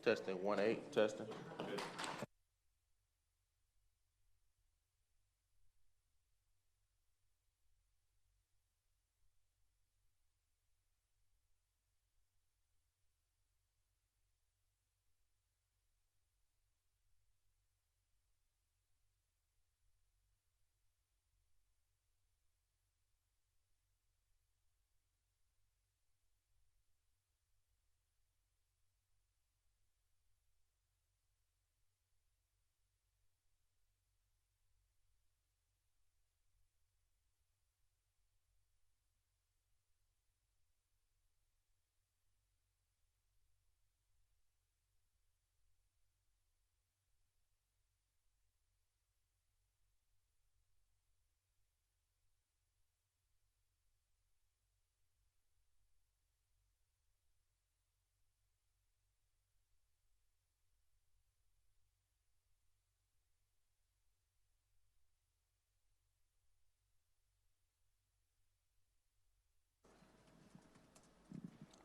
Testing 1-8, testing.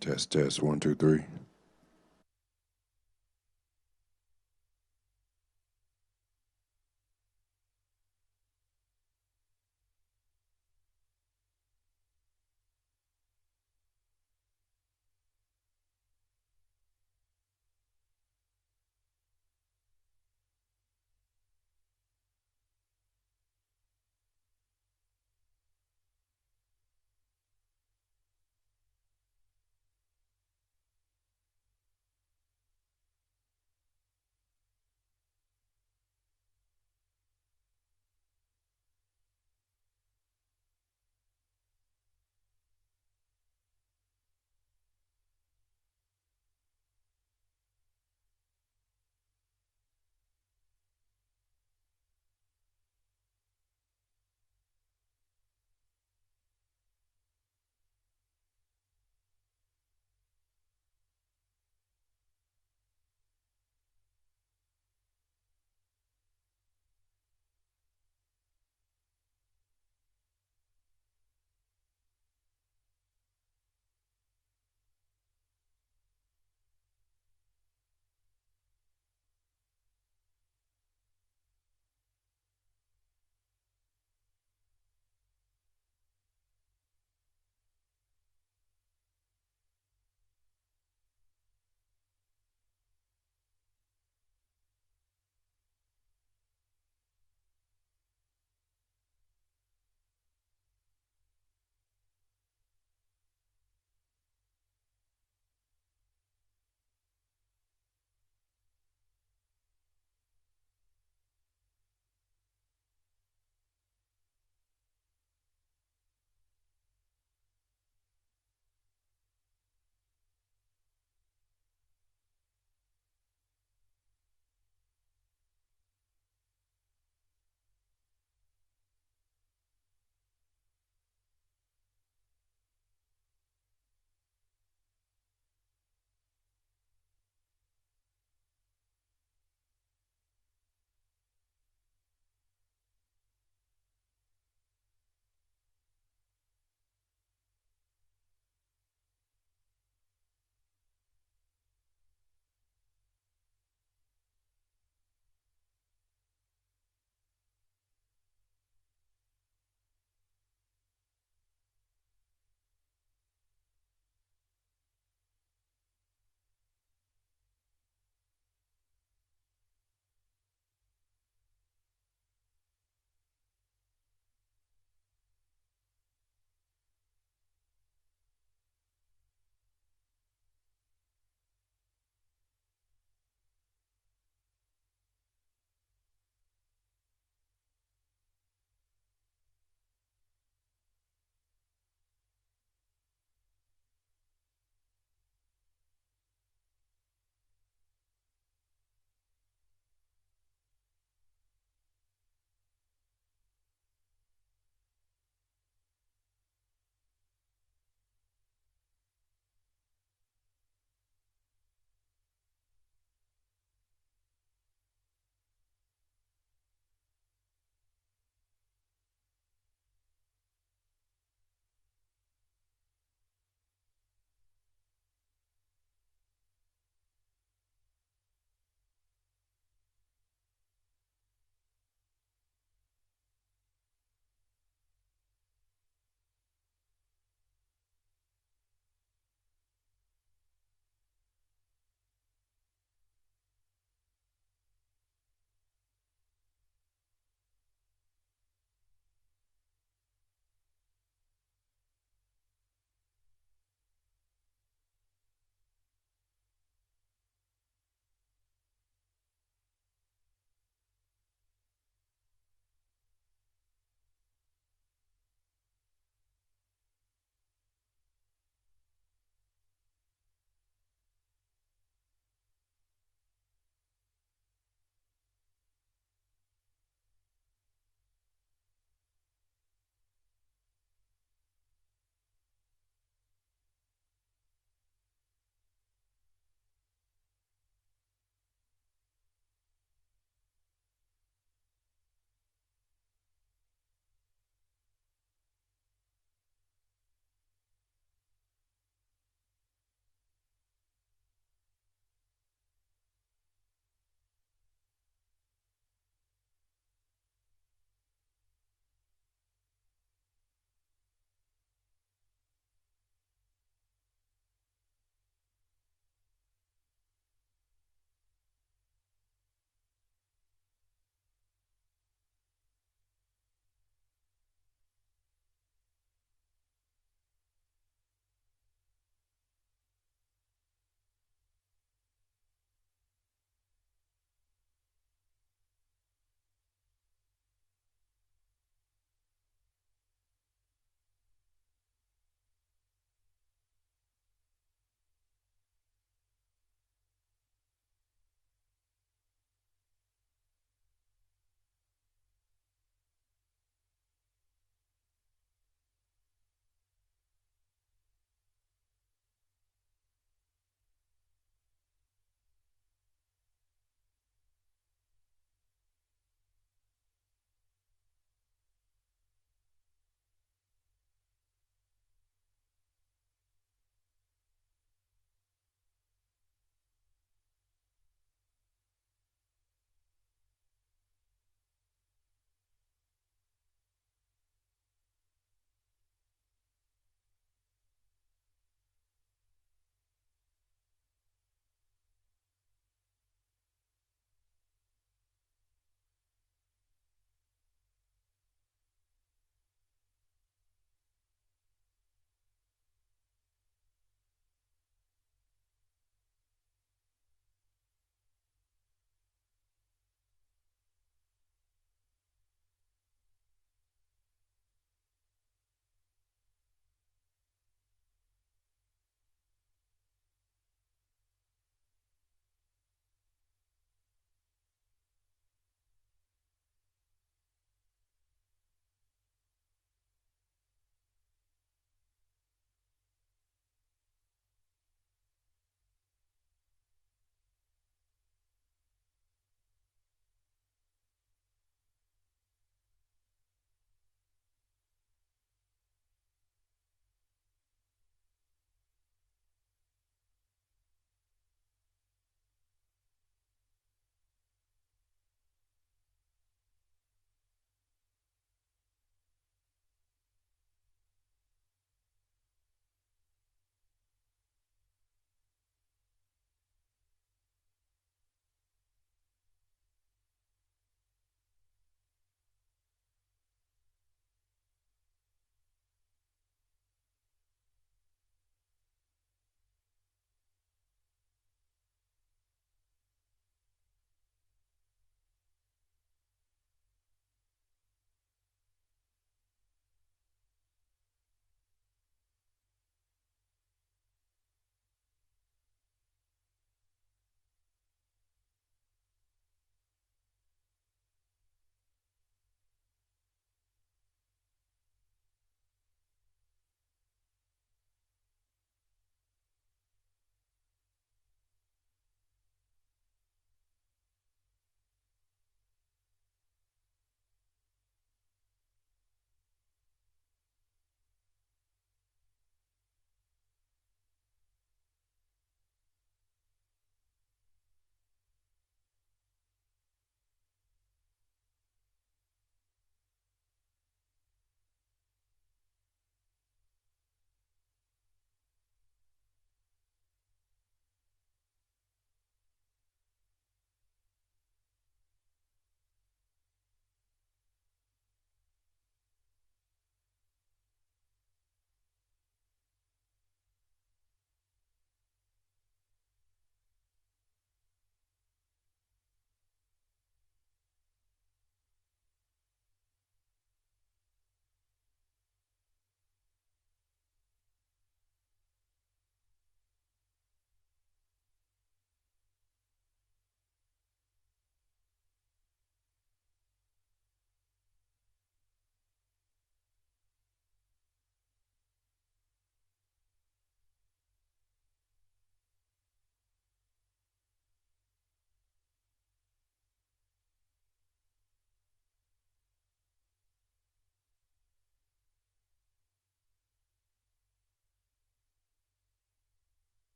Test 1 2 3.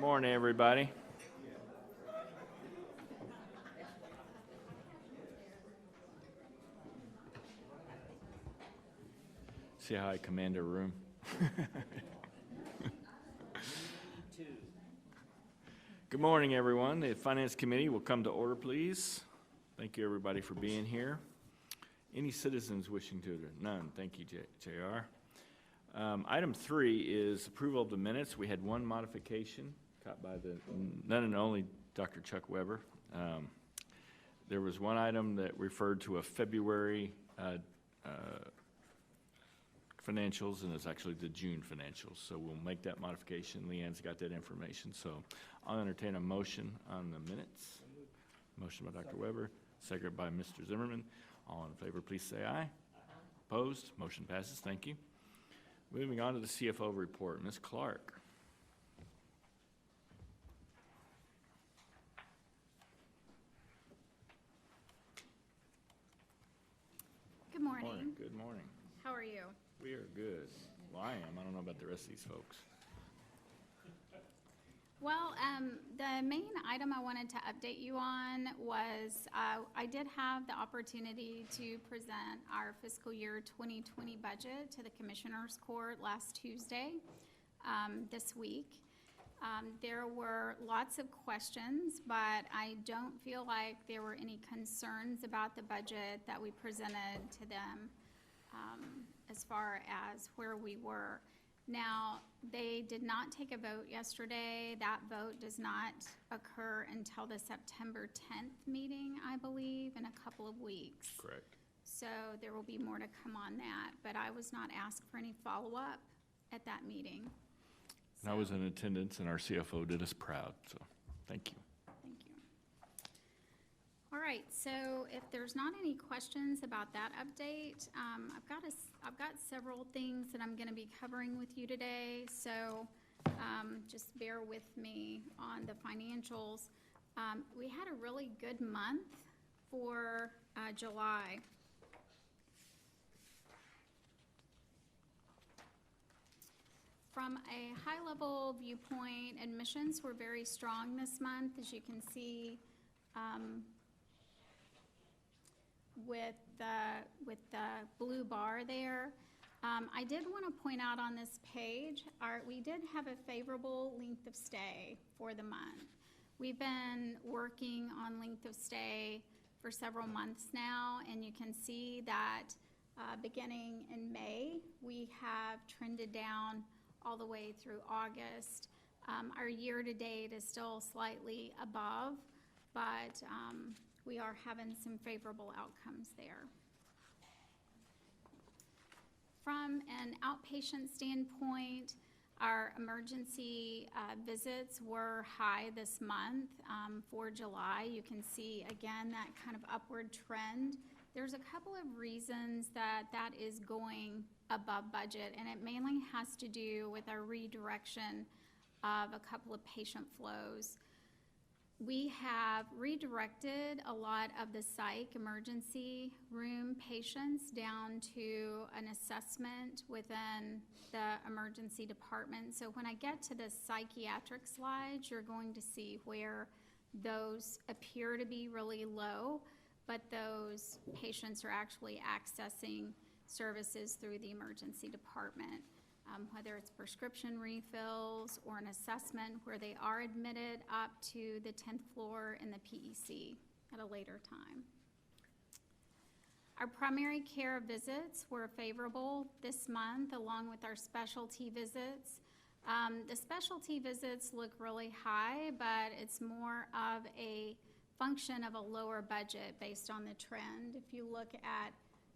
Morning, everybody. See how I command a room? Good morning, everyone. The Finance Committee will come to order, please. Thank you, everybody, for being here. Any citizens wishing to? None. Thank you, JR. Item 3 is approval of the minutes. We had one modification caught by the none and only Dr. Chuck Weber. There was one item that referred to a February financials, and it's actually the June financials. So we'll make that modification. Leanne's got that information. So I'll entertain a motion on the minutes. Motion by Dr. Weber, seconded by Mr. Zimmerman. All in favor, please say aye. Opposed? Motion passes. Thank you. Moving on to the CFO report. Ms. Clark. Good morning. Good morning. How are you? We are good. Well, I am. I don't know about the rest of these folks. Well, the main item I wanted to update you on was I did have the opportunity to present our fiscal year 2020 budget to the Commissioners Court last Tuesday this week. There were lots of questions, but I don't feel like there were any concerns about the budget that we presented to them as far as where we were. Now, they did not take a vote yesterday. That vote does not occur until the September 10th meeting, I believe, in a couple of weeks. Correct. So there will be more to come on that, but I was not asked for any follow-up at that meeting. And I was in attendance, and our CFO did us proud, so thank you. Thank you. All right, so if there's not any questions about that update, I've got several things that I'm going to be covering with you today, so just bear with me on the financials. We had a really good month for July. From a high-level viewpoint, admissions were very strong this month, as you can see with the blue bar there. I did want to point out on this page, we did have a favorable length of stay for the month. We've been working on length of stay for several months now, and you can see that beginning in May, we have trended down all the way through August. Our year-to-date is still slightly above, but we are having some favorable outcomes there. From an outpatient standpoint, our emergency visits were high this month for July. You can see, again, that kind of upward trend. There's a couple of reasons that is going above budget, and it mainly has to do with our redirection of a couple of patient flows. We have redirected a lot of the psych emergency room patients down to an assessment within the emergency department. So when I get to the psychiatric slides, you're going to see where those appear to be really low, but those patients are actually accessing services through the emergency department, whether it's prescription refills or an assessment where they are admitted up to the 10th floor in the PEC at a later time. Our primary care visits were favorable this month, along with our specialty visits. The specialty visits look really high, but it's more of a function of a lower budget based on the trend. If you look at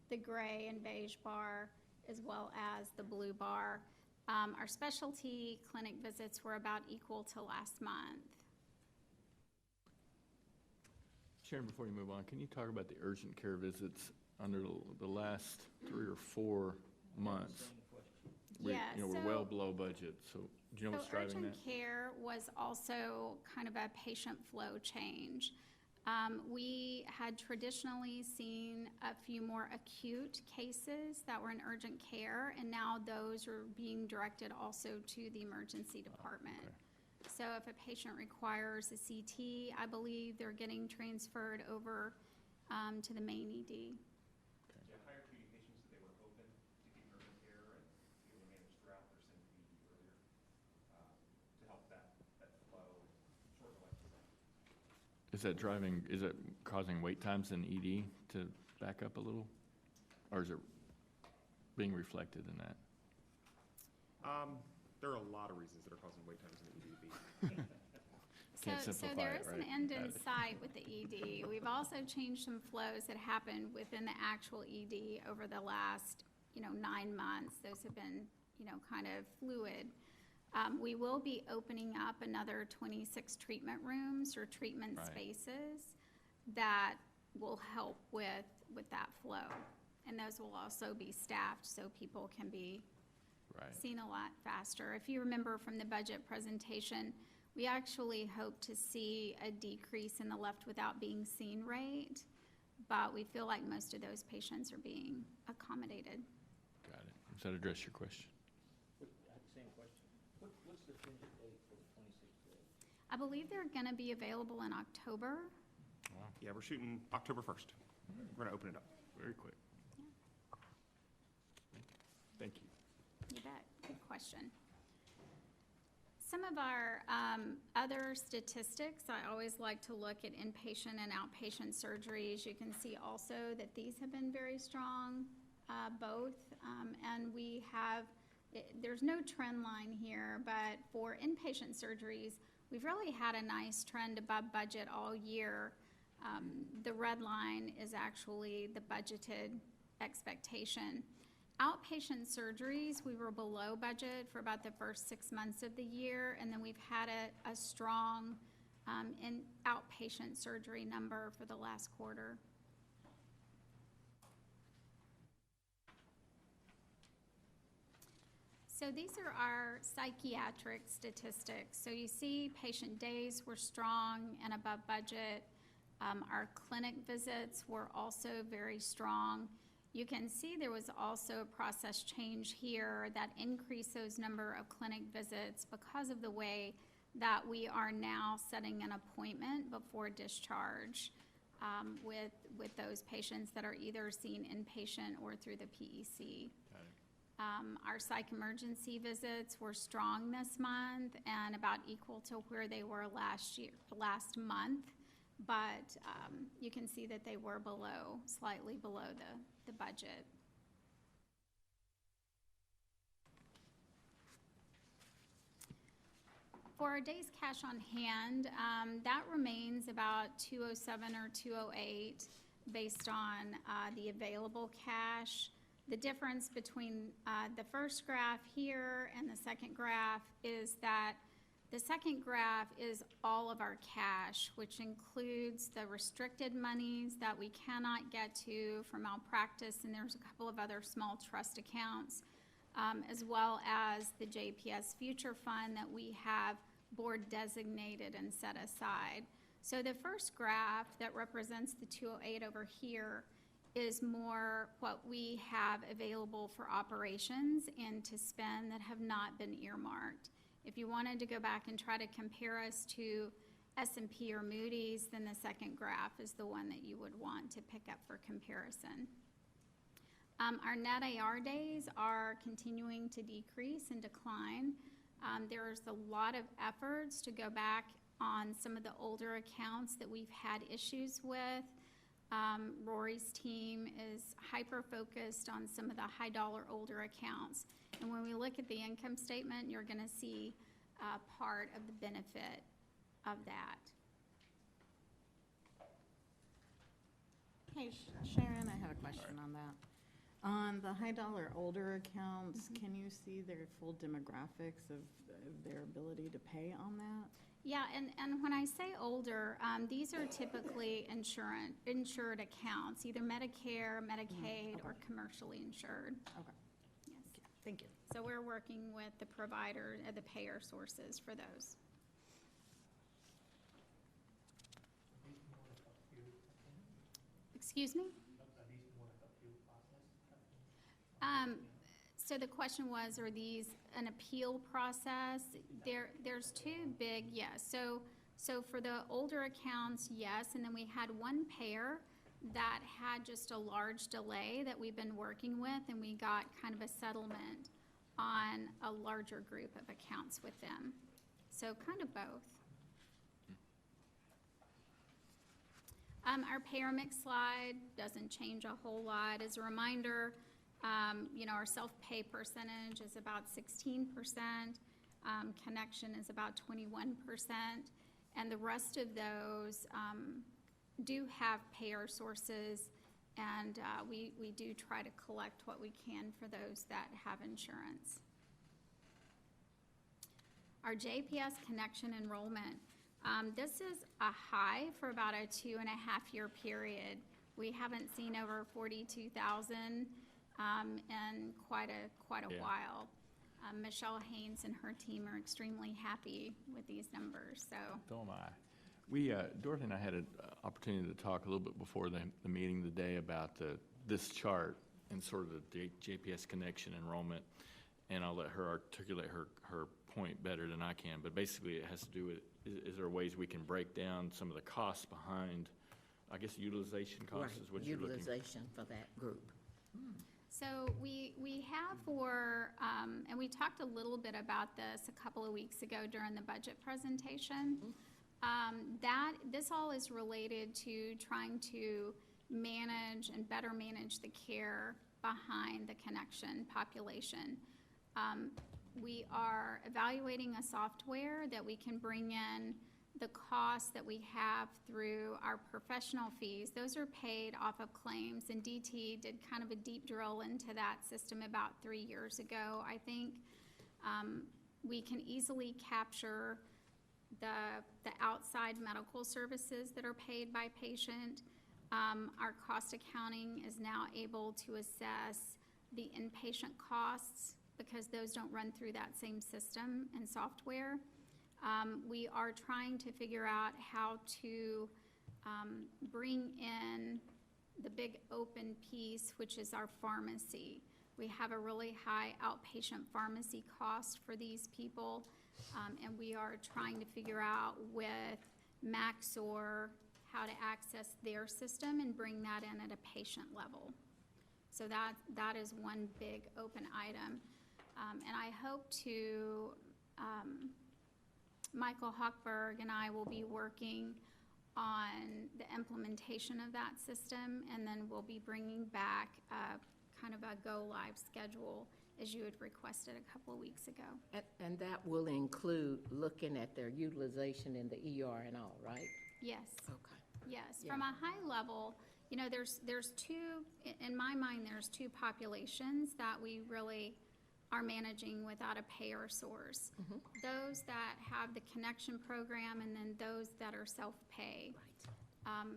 the gray and beige bar as well as the blue bar, our specialty clinic visits were about equal to last month. Sharon, before you move on, can you talk about the urgent care visits under the last 3 or 4 months? Yeah, we're well below budget, so do you know what's driving that? Urgent care was also kind of a patient flow change. We had traditionally seen a few more acute cases that were in urgent care, and now those are being directed also to the emergency department. Okay. So if a patient requires a CT, I believe they're getting transferred over to the main ED. Yeah, higher acuity patients that they were open to get urgent care and be able to manage throughout, they're sent to ED earlier to help that flow and shorten the length of stay. Is it causing wait times in ED to back up a little? Or is it being reflected in that? There are a lot of reasons that are causing wait times in the ED. Can't So simplify there it, is right? an end in Got it. sight with the ED. We've also changed some flows that happened within the actual ED over the last, 9 months. Those have been, kind of fluid. We will be opening up another 26 treatment rooms or treatment Right. spaces that will help with that flow. And those will also be staffed so people can be Right. seen a lot faster. If you remember from the budget presentation, we actually hope to see a decrease in the left without being seen rate, but we feel like most of those patients are being accommodated. Got it. Does that address your question? Same question. What's the tentative date for the 26th day? I believe they're gonna be available in October. Yeah, we're shooting October 1st. We're gonna open it up. Very quick. Thank you. You bet, good question. Some of our other statistics, I always like to look at inpatient and outpatient surgeries. You can see also that these have been very strong, both. And we have, there's no trend line here, but for inpatient surgeries, we've really had a nice trend above budget all year. The red line is actually the budgeted expectation. Outpatient surgeries, we were below budget for about the first 6 months of the year, and then we've had a strong in outpatient surgery number for the last quarter. So these are our psychiatric statistics. So you see patient days were strong and above budget. Our clinic visits were also very strong. You can see there was also a process change here that increased those number of clinic visits because of the way that we are now setting an appointment before discharge with those patients that are either seen inpatient or through the PEC. Got it. Our psych emergency visits were strong this month and about equal to where they were last month. But you can see that they were slightly below the budget. For our days cash on hand, that remains about 207 or 208 based on the available cash. The difference between the first graph here and the second graph is that the second graph is all of our cash, which includes the restricted monies that we cannot get to for malpractice, and there's a couple of other small trust accounts, as well as the JPS Future Fund that we have board designated and set aside. So the first graph that represents the 208 over here is more what we have available for operations and to spend that have not been earmarked. If you wanted to go back and try to compare us to S&P or Moody's, then the second graph is the one that you would want to pick up for comparison. Our net AR days are continuing to decrease and decline. There's a lot of efforts to go back on some of the older accounts that we've had issues with. Rory's team is hyper-focused on some of the high-dollar older accounts. And when we look at the income statement, you're going to see part of the benefit of that. Hey, Sharon, I have a question on that. On the high-dollar older accounts, can you see their full demographics of their ability to pay on that? Yeah, and when I say older, these are typically insured accounts, either Medicare, Medicaid, or commercially insured. Okay, Yes. thank you. So we're working with the provider, the payer sources for those. Excuse me? So the question was, are these an appeal process? There's two big, yes. So for the older accounts, yes, and then we had one payer that had just a large delay that we've been working with, and we got kind of a settlement on a larger group of accounts with them. So kind of both. Our payer mix slide doesn't change a whole lot. As a reminder, our self-pay percentage is about 16%. Connection is about 21%. And the rest of those do have payer sources, and we do try to collect what we can for those that have insurance. Our JPS connection enrollment, this is a high for about a 2.5-year period. We haven't seen over 42,000 in quite a Yeah. while. Michelle Haynes and her team are extremely happy with these numbers, so. So am I. We, Dorothy and I had an opportunity to talk a little bit before the meeting today about this chart and sort of the JPS connection enrollment, and I'll let her articulate her point better than I can, but basically it has to do with, is there ways we can break down some of the costs behind, I guess utilization costs is what you're looking for? Utilization for that group. So we have and we talked a little bit about this a couple of weeks ago during the budget presentation. This all is related to trying to manage and better manage the care behind the connection population. We are evaluating a software that we can bring in the costs that we have through our professional fees. Those are paid off of claims, and DT did kind of a deep drill into that system about 3 years ago. I think we can easily capture the outside medical services that are paid by patient. Our cost accounting is now able to assess the inpatient costs because those don't run through that same system and software. We are trying to figure out how to bring in the big open piece, which is our pharmacy. We have a really high outpatient pharmacy cost for these people, and we are trying to figure out with Maxor how to access their system and bring that in at a patient level. So that is one big open item. And I hope to, Michael Hochberg and I will be working on the implementation of that system, and then we'll be bringing back kind of a go-live schedule as you had requested a couple of weeks ago. And that will include looking at their utilization in the ER and all, right? Yes. Okay. Yes, Yeah. from a high level, there's two, in my mind, there's two populations that we really are managing without a payer source. Those that have the connection program, and then those that are self-pay. Right.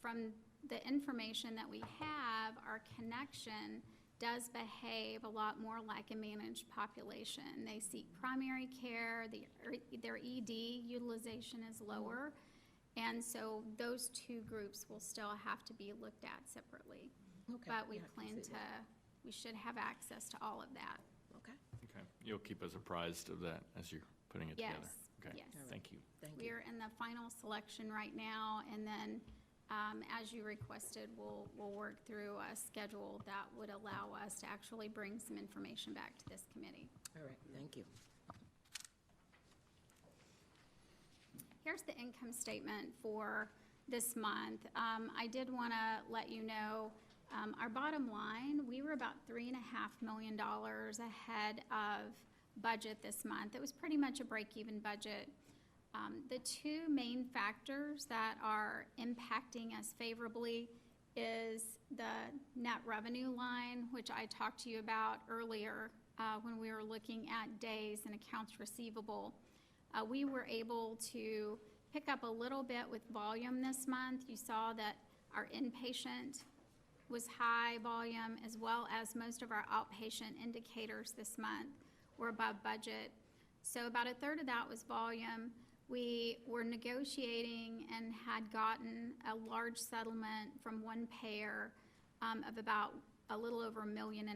From the information that we have, our connection does behave a lot more like a managed population. They seek primary care, their ED utilization is lower, and so those two groups will still have to be looked at separately. Okay. But we Yeah, I can plan see to, we should have access to all of that. Okay. Okay, you'll keep us apprised of that as you're putting it together? Yes, Okay, yes. thank you. Thank you. We're in the final selection right now, and then, as you requested, we'll work through a schedule that would allow us to actually bring some information back to this committee. All right, thank you. Here's the income statement for this month. I did want to let you know, our bottom line, we were about $3.5 million ahead of budget this month. It was pretty much a break-even budget. The two main factors that are impacting us favorably is the net revenue line, which I talked to you about earlier when we were looking at days and accounts receivable. We were able to pick up a little bit with volume this month. You saw that our inpatient was high volume, as well as most of our outpatient indicators this month were above budget. So about a third of that was volume. We were negotiating and had gotten a large settlement from one payer of about a little over $1.5 million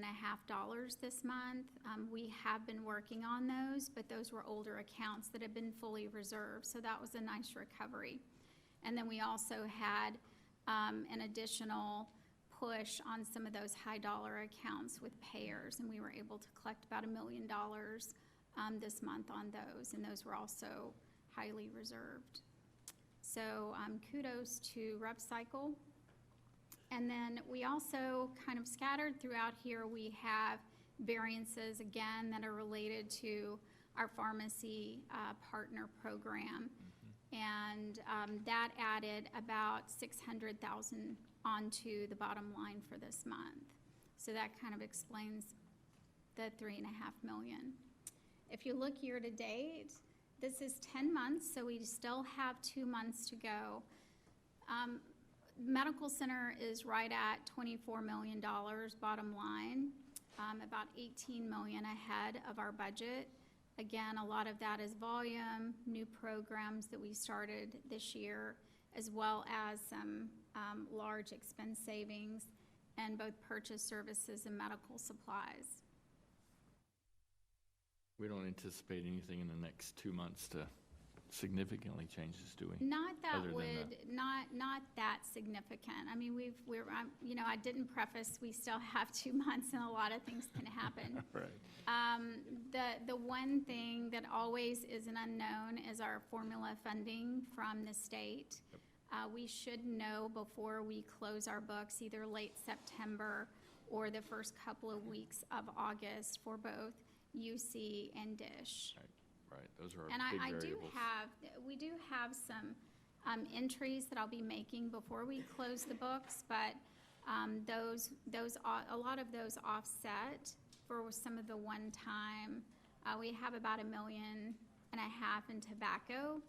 this month. We have been working on those, but those were older accounts that had been fully reserved, so that was a nice recovery. And then we also had an additional push on some of those high dollar accounts with payers, and we were able to collect about $1 million this month on those, and those were also highly reserved. So kudos to RevCycle. And then we also kind of scattered throughout here, we have variances again that are related to our pharmacy partner program. And that added about $600,000 onto the bottom line for this month. So that kind of explains the $3.5 million. If you look year to date, this is 10 months, so we still have 2 months to go. Medical Center is right at $24 million bottom line, about $18 million ahead of our budget. Again, a lot of that is volume, new programs that we started this year, as well as some large expense savings in both purchase services and medical supplies. We don't anticipate anything in the next 2 months to significantly change this, do we? Not that Other than would, not that significant. I mean, you know, I didn't preface, we still have 2 months and a lot of things can happen. Right. The one thing that always is an unknown is our formula funding from the state. Yep. We should know before we close our books, either late September or the first couple of weeks of August for both UC and DISH. Right, those are And big I variables. we do have some entries that I'll be making before we close the books, but a lot of those offset for some of the one-time. We have about $1.5 million in tobacco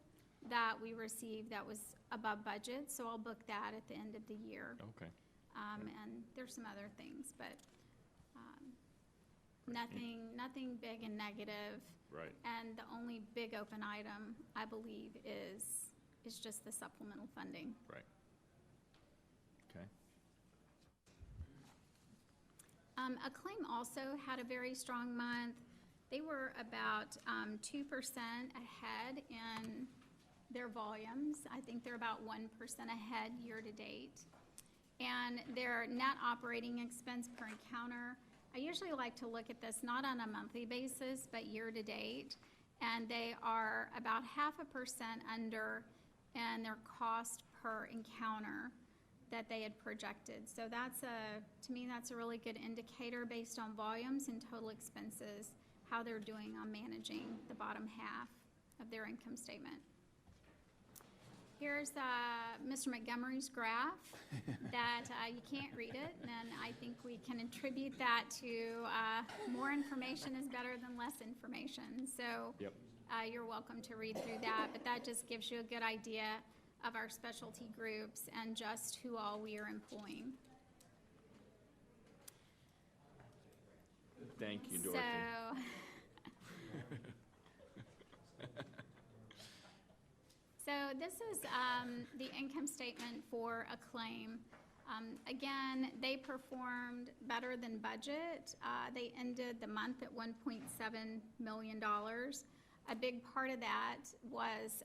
that we received that was above budget, so I'll book that at the end of the year. Okay. And there's some other things, but nothing big and negative. Right. And the only big open item, I believe, is just the supplemental funding. Right. Okay. Acclaim also had a very strong month. They were about 2% ahead in their volumes. I think they're about 1% ahead year to date. And their net operating expense per encounter, I usually like to look at this not on a monthly basis, but year to date. And they are about 0.5% under in their cost per encounter that they had projected. So to me, that's a really good indicator based on volumes and total expenses, how they're doing on managing the bottom half of their income statement. Here's Mr. Montgomery's graph that you can't read it, and I think we can attribute that to more information is better than less information. So Yep. You're welcome to read through that, but that just gives you a good idea of our specialty groups and just who all we are employing. Thank you, Dorothy. So this is the income statement for Acclaim. Again, they performed better than budget. They ended the month at $1.7 million. A big part of that was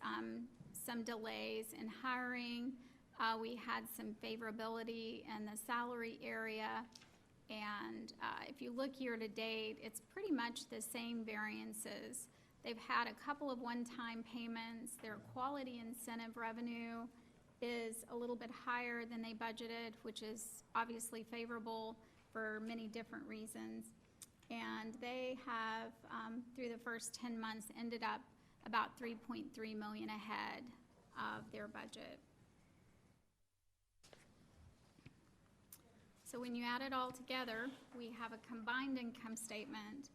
some delays in hiring. We had some favorability in the salary area. And if you look year to date, it's pretty much the same variances. They've had a couple of one-time payments. Their quality incentive revenue is a little bit higher than they budgeted, which is obviously favorable for many different reasons. And they have, through the first 10 months, ended up about $3.3 million ahead of their budget. So when you add it all together, we have a combined income statement.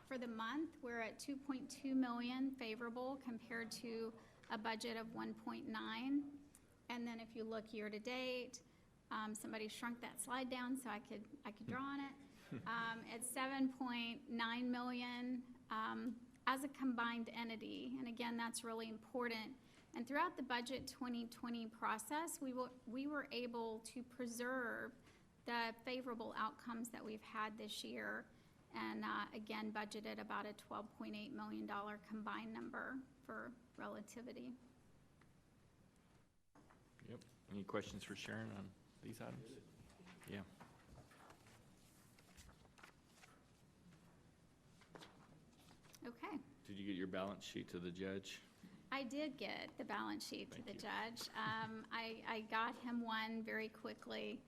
For the month, we're at $2.2 million favorable compared to a budget of 1.9. And then if you look year to date, somebody shrunk that slide down so I could draw on it. It's $7.9 million as a combined entity. And again, that's really important. And throughout the budget 2020 process, we were able to preserve the favorable outcomes that we've had this year, and again, budgeted about a $12.8 million combined number for relativity. Yep. Any questions for Sharon on these items? Yeah. Okay. Did you get your balance sheet to the judge? I did get the balance sheet to Thank the you. judge. I got him one very quickly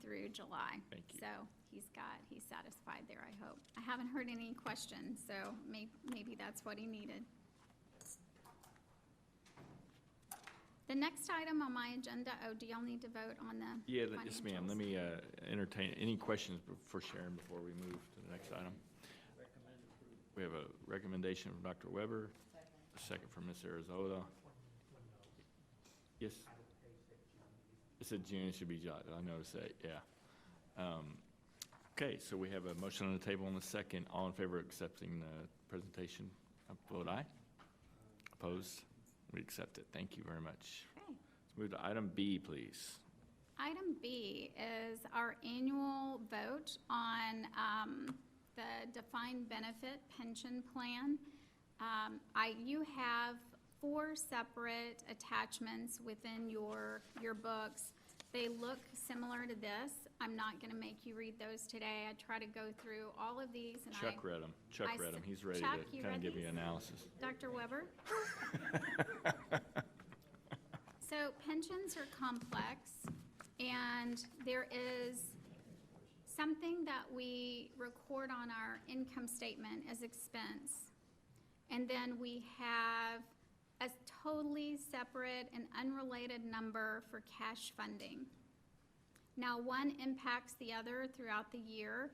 through July. Thank you. So he's satisfied there, I hope. I haven't heard any questions, so maybe that's what he needed. The next item on my agenda, do y'all need to vote on the Yeah, yes, ma'am. Let financials? me entertain any questions for Sharon before we move to the next item. We have a recommendation from Dr. Weber, a second from Ms. Arizona. Yes? It said June, it should be July. I noticed that, yeah. Okay, so we have a motion on the table and a second. All in favor of accepting the presentation, vote aye. Opposed? We accept it. Thank you very much. Okay. Let's move to item B, please. Item B is our annual vote on the defined benefit pension plan. You have 4 separate attachments within your books. They look similar to this. I'm not going to make you read those today. I try to go through all of these. And Chuck read them. Chuck I read s- them. He's ready Chuck, to you kind of read give you these? analysis. Dr. Weber? So pensions are complex, and there is something that we record on our income statement as expense. And then we have a totally separate and unrelated number for cash funding. Now, one impacts the other throughout the year,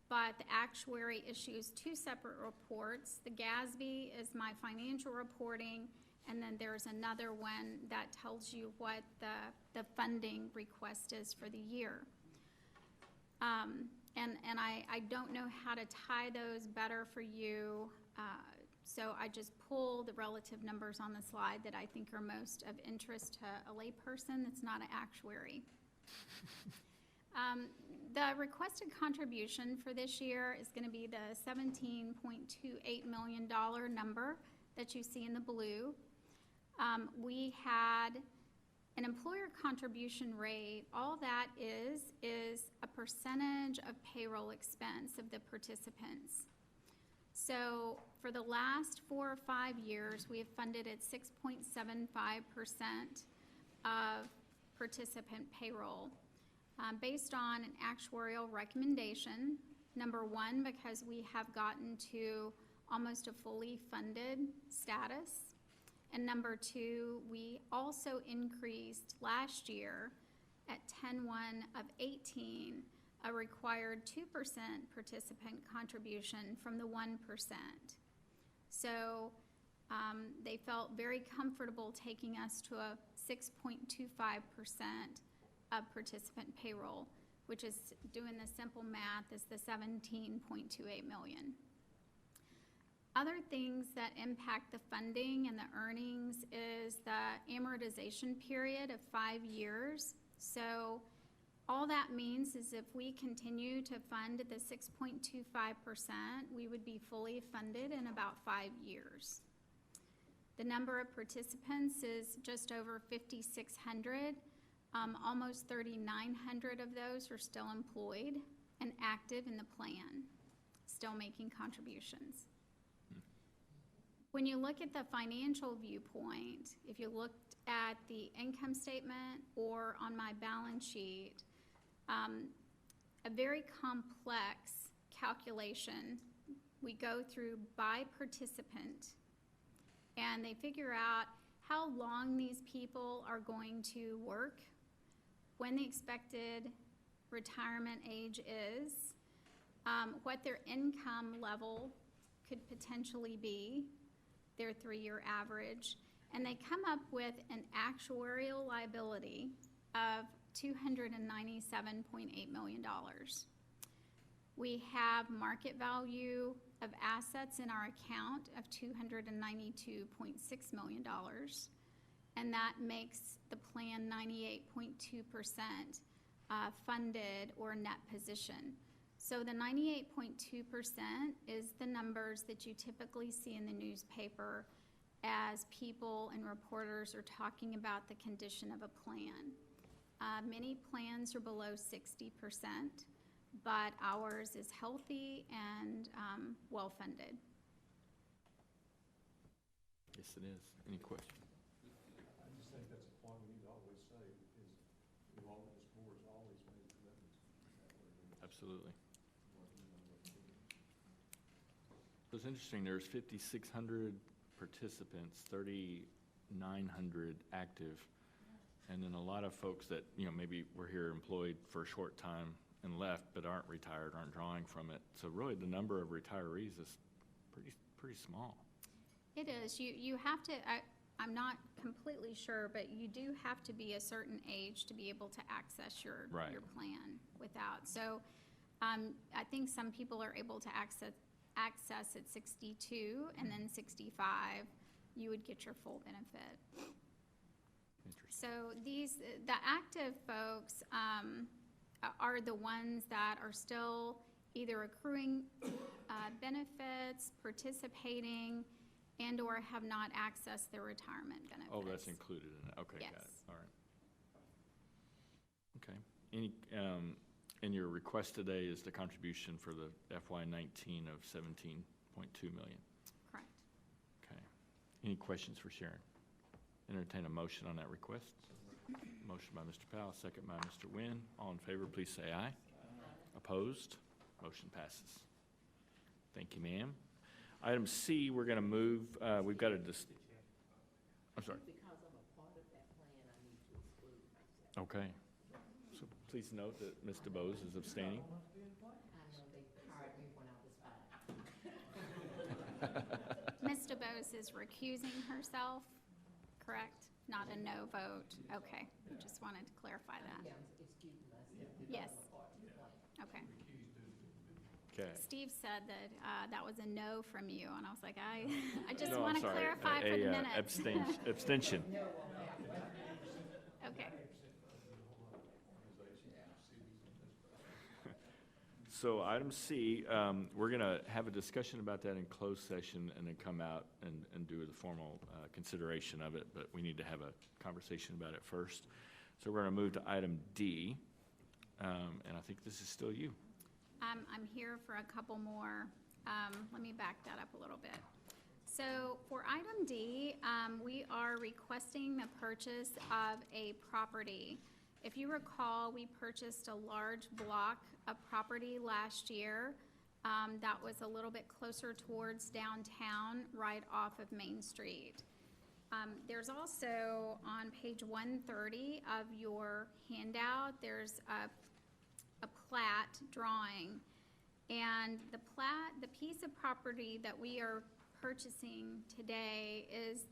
but the actuary issues 2 separate reports. The GASB is my financial reporting, and then there's another one that tells you what the funding request is for the year. And I don't know how to tie those better for you, so I just pull the relative numbers on the slide that I think are most of interest to a layperson that's not an actuary. The requested contribution for this year is going to be the $17.28 million number that you see in the blue. We had an employer contribution rate. All that is a percentage of payroll expense of the participants. So for the last 4 or 5 years, we have funded at 6.75% of participant payroll. Based on an actuarial recommendation, number one, because we have gotten to almost a fully funded status, and number two, we also increased last year at 10/1 of 18 a required 2% participant contribution from the 1%. So they felt very comfortable taking us to a 6.25% of participant payroll, which is, doing the simple math, is the $17.28 million. Other things that impact the funding and the earnings is the amortization period of 5 years. So all that means is if we continue to fund at the 6.25%, we would be fully funded in about 5 years. The number of participants is just over 5,600. Almost 3,900 of those are still employed and active in the plan, still making contributions. When you look at the financial viewpoint, if you looked at the income statement or on my balance sheet, a very complex calculation. We go through by participant, and they figure out how long these people are going to work, when the expected retirement age is, what their income level could potentially be, their 3-year average, and they come up with an actuarial liability of $297.8 million. We have market value of assets in our account of $292.6 million, and that makes the plan 98.2% funded or net position. So the 98.2% is the numbers that you typically see in the newspaper as people and reporters are talking about the condition of a plan. Many plans are below 60%, but ours is healthy and well-funded. Yes, it is. Any questions? I just think that's a point we need to always say, is we've all, this board's always made commitments. Absolutely. So it's interesting, there's 5,600 participants, 3,900 active, and then a lot of folks that, maybe were here employed for a short time and left, but aren't retired, aren't drawing from it. So really, the number of retirees is pretty small. It is. You have to, I'm not completely sure, but you do have to be a certain age to be able to access your plan without. So I think some people are able to access at 62, and then 65, you would get your full benefit. Interesting. So the active folks are the ones that are still either accruing benefits, participating, and/or have not accessed their retirement benefits. Oh, that's included in it. Okay, Yes. got it. All right. Okay. Any, and your request today is the contribution for the FY19 of $17.2 million. Correct. Okay. Any questions for Sharon? Entertain a motion on that request. Motion by Mr. Powell, second by Mr. Nguyen. All in favor, please say aye. Opposed? Motion passes. Thank you, ma'am. Item C, we're going to move, we've got a, I'm sorry. Because I'm a part of that plan, I need to exclude myself. Okay. So please note that Ms. DeBose is abstaining. I know they hired me when I was 5. Ms. DeBose is recusing herself, correct? Not a no vote. Okay. Just wanted to clarify that. Yeah, I'm excusing myself. Yes. I'm a part of the plan. Okay. Okay. Steve said that that was a no from you, and I was like, I just No, I'm want to sorry. clarify for the minute. Abstention. Okay. So item C, we're going to have a discussion about that in closed session and then come out and do the formal consideration of it, but we need to have a conversation about it first. So we're going to move to item D, and I think this is still you. I'm here for a couple more. Let me back that up a little bit. So for item D, we are requesting the purchase of a property. If you recall, we purchased a large block of property last year that was a little bit closer towards downtown, right off of Main Street. There's also on page 130 of your handout, there's a plat drawing, and the piece of property that we are purchasing today is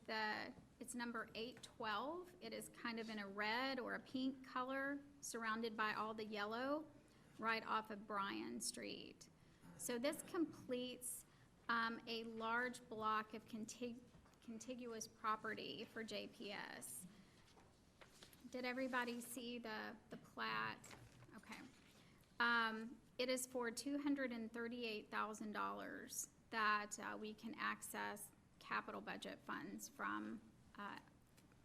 it's number 812. It is kind of in a red or a pink color, surrounded by all the yellow, right off of Bryan Street. So this completes a large block of contiguous property for JPS. Did everybody see the plat? Okay. It is for $238,000 that we can access capital budget funds from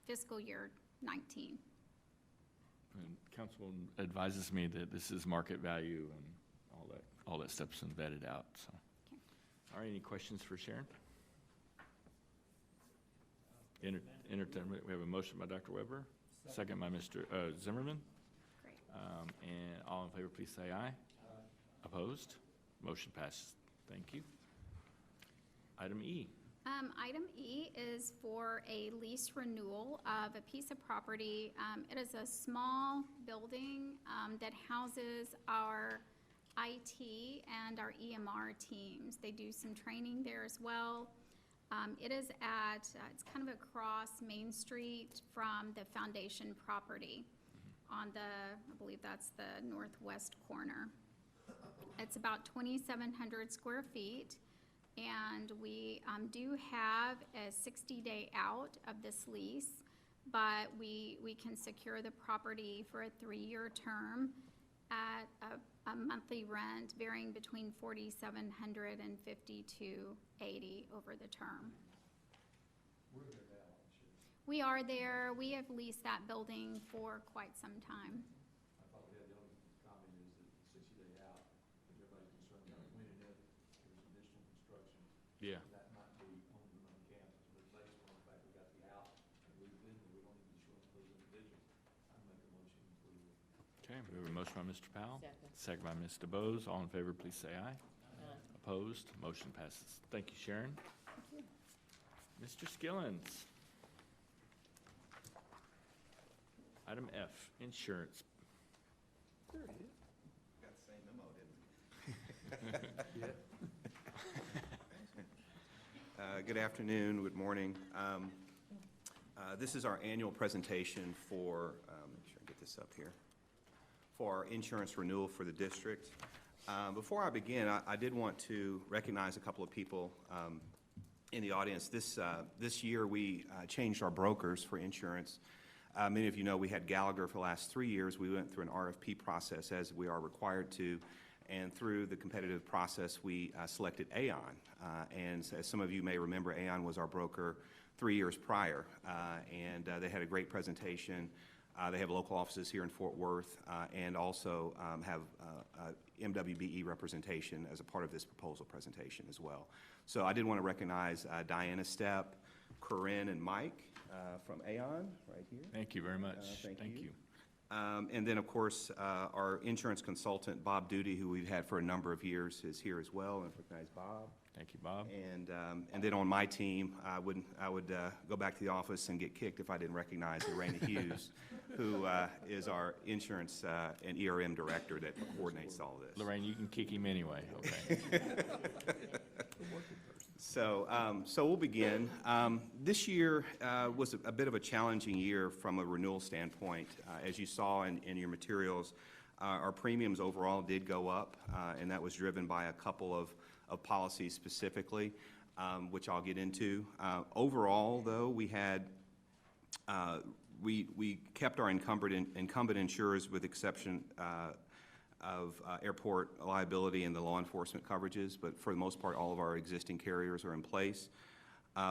fiscal year 19. And council advises me that this is market value and all that stuff's been vetted out, so. Okay. All right, any questions for Sharon? Entertainment, we have a motion by Dr. Weber, second by Mr. Zimmerman. Great. And all in favor, please say aye. Opposed? Motion passes. Thank you. Item E. Item E is for a lease renewal of a piece of property. It is a small building that houses our IT and our EMR teams. They do some training there as well. It is it's kind of across Main Street from the foundation property on I believe that's the northwest corner. It's about 2,700 square feet. And we do have a 60-day out of this lease, but we can secure the property for a 3-year term at a monthly rent varying between $4,700 and $5,280 over the term. We're there now, I'm sure. We are there. We have leased that building for quite some time. I thought we had the only comment is that 60-day out, because everybody's concerned about when and if there's additional construction. Yeah. That might be on campus, but based on the fact we got the out and we don't need to be showing those individuals, I'd make a motion to approve. Okay, we have a motion by Mr. Powell. Second. Second by Ms. DeBose. All in favor, please say aye. Aye. Opposed? Motion passes. Thank you, Sharon. Mr. Skillens. Item F, insurance. Got the same memo, didn't we? Good afternoon, good morning. This is our annual presentation for, make sure I get this up here, for our insurance renewal for the district. Before I begin, I did want to recognize a couple of people in the audience. This year, we changed our brokers for insurance. Many of you know we had Gallagher for the last 3 years. We went through an RFP process, as we are required to, and through the competitive process, we selected Aon. And as some of you may remember, Aon was our broker 3 years prior, and they had a great presentation. They have local offices here in Fort Worth, and also have MWBE representation as a part of this proposal presentation as well. So I did want to recognize Diana Stepp, Corinne, and Mike from Aon, right here. Thank you very much. Thank you. you. And then, of course, our insurance consultant, Bob Duty, who we've had for a number of years, is here as well, and recognize Bob. Thank you, Bob. And then on my team, I would go back to the office and get kicked if I didn't recognize Lorena Hughes, who is our insurance and ERM director that coordinates all this. Lorraine, you can kick him anyway, okay? So we'll begin. This year was a bit of a challenging year from a renewal standpoint. As you saw in your materials, our premiums overall did go up, and that was driven by a couple of policies specifically, which I'll get into. Overall, though, we had we kept our incumbent insurers, with exception of airport liability and the law enforcement coverages, but for the most part, all of our existing carriers are in place.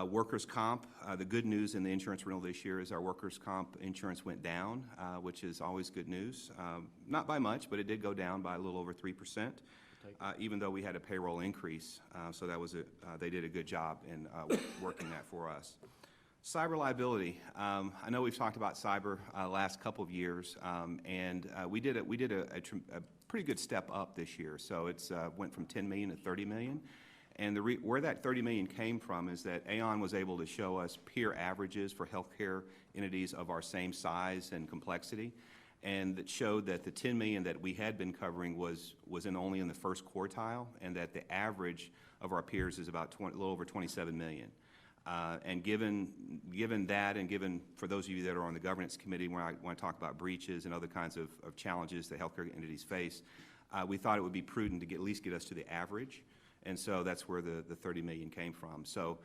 Workers' comp, the good news in the insurance renewal this year is our workers' comp insurance went down, which is always good news. Not by much, but it did go down by a little over 3%, even though we had a payroll increase. So that was they did a good job in working that for us. Cyber liability. I know we've talked about cyber last couple of years, and we did a pretty good step up this year. So it's went from 10 million to 30 million. And where that 30 million came from is that Aon was able to show us peer averages for healthcare entities of our same size and complexity, and that showed that the 10 million that we had been covering was only in the first quartile, and that the average of our peers is about a little over 27 million. And given that, and given for those of you that are on the governance committee, when I want to talk about breaches and other kinds of challenges that healthcare entities face, we thought it would be prudent to at least get us to the average. And so that's where the 30 million came from. So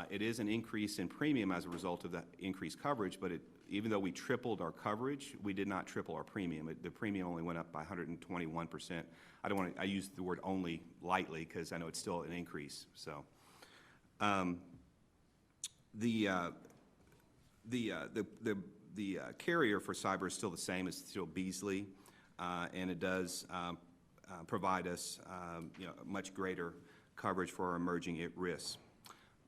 it is an increase in premium as a result of the increased coverage, but even though we tripled our coverage, we did not triple our premium. The premium only went up by 121%. I use the word only lightly because I know it's still an increase. So the carrier for cyber is still the same. It's still Beasley, and it does provide us much greater coverage for our emerging risks.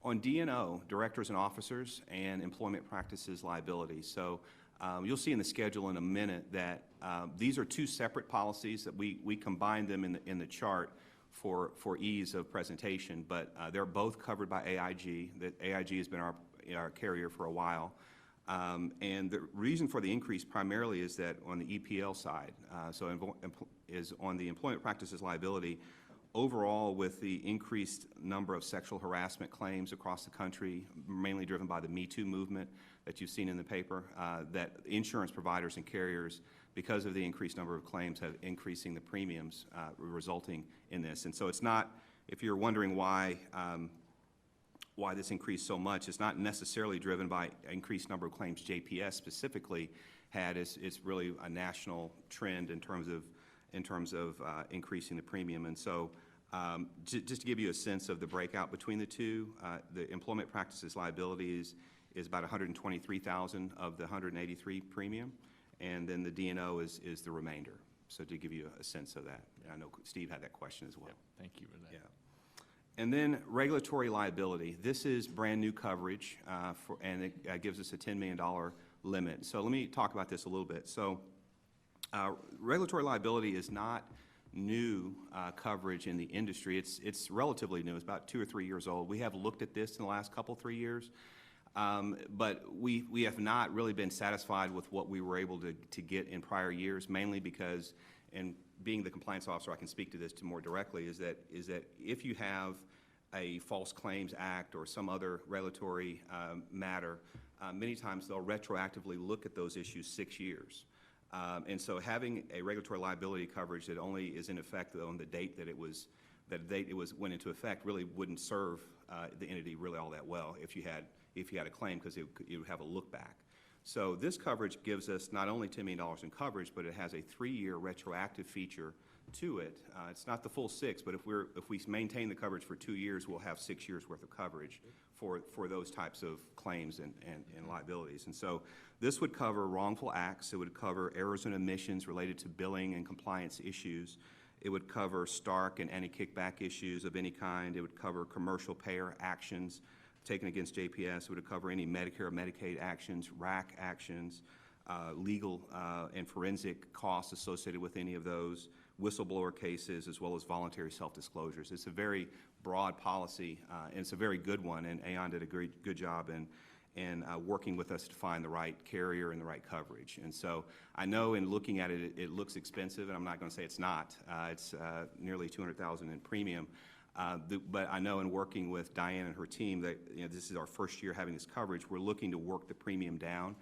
On D&O, directors and officers, and employment practices liability. So you'll see in the schedule in a minute that these are two separate policies that we combined them in the chart for ease of presentation, but they're both covered by AIG. That AIG has been our carrier for a while. And the reason for the increase primarily is that on the EPL side, is on the employment practices liability, overall with the increased number of sexual harassment claims across the country, mainly driven by the Me Too movement that you've seen in the paper, that insurance providers and carriers, because of the increased number of claims, have increasing the premiums resulting in this. And so it's not, if you're wondering why this increased so much, it's not necessarily driven by increased number of claims JPS specifically had. It's really a national trend in terms of in terms of increasing the premium. And so just to give you a sense of the breakout between the two, the employment practices liabilities is about $123,000 of the $183 premium, and then the D&O is the remainder. So to give you a sense of that, I know Steve had that question as well. Yep, thank you for that. Yeah. And then regulatory liability. This is brand-new coverage, and it gives us a $10 million limit. So let me talk about this a little bit. So regulatory liability is not new coverage in the industry. It's relatively new. It's about 2 or 3 years old. We have looked at this in the last 3 years, but we have not really been satisfied with what we were able to get in prior years, mainly because, and being the compliance officer, I can speak to this more directly, is that if you have a False Claims Act or some other regulatory matter, many times they'll retroactively look at those issues 6 years. And so having a regulatory liability coverage that only is in effect on the date that it went into effect really wouldn't serve the entity really all that well if you had a claim, because it would have a look back. So this coverage gives us not only $10 million in coverage, but it has a 3-year retroactive feature to it. It's not the full 6, but if we maintain the coverage for 2 years, we'll have 6 years worth of coverage for those types of claims and liabilities. And so this would cover wrongful acts. It would cover errors and omissions related to billing and compliance issues. It would cover Stark and anti-kickback issues of any kind. It would cover commercial payer actions taken against JPS. It would cover any Medicare or Medicaid actions, RAC actions, legal and forensic costs associated with any of those, whistleblower cases, as well as voluntary self-disclosures. It's a very broad policy, and it's a very good one, and Aon did a good job in working with us to find the right carrier and the right coverage. And so I know in looking at it, it looks expensive, and I'm not going to say it's not. It's nearly $200,000 in premium. But I know in working with Diane and her team that this is our first year having this coverage. We're looking to work the premium down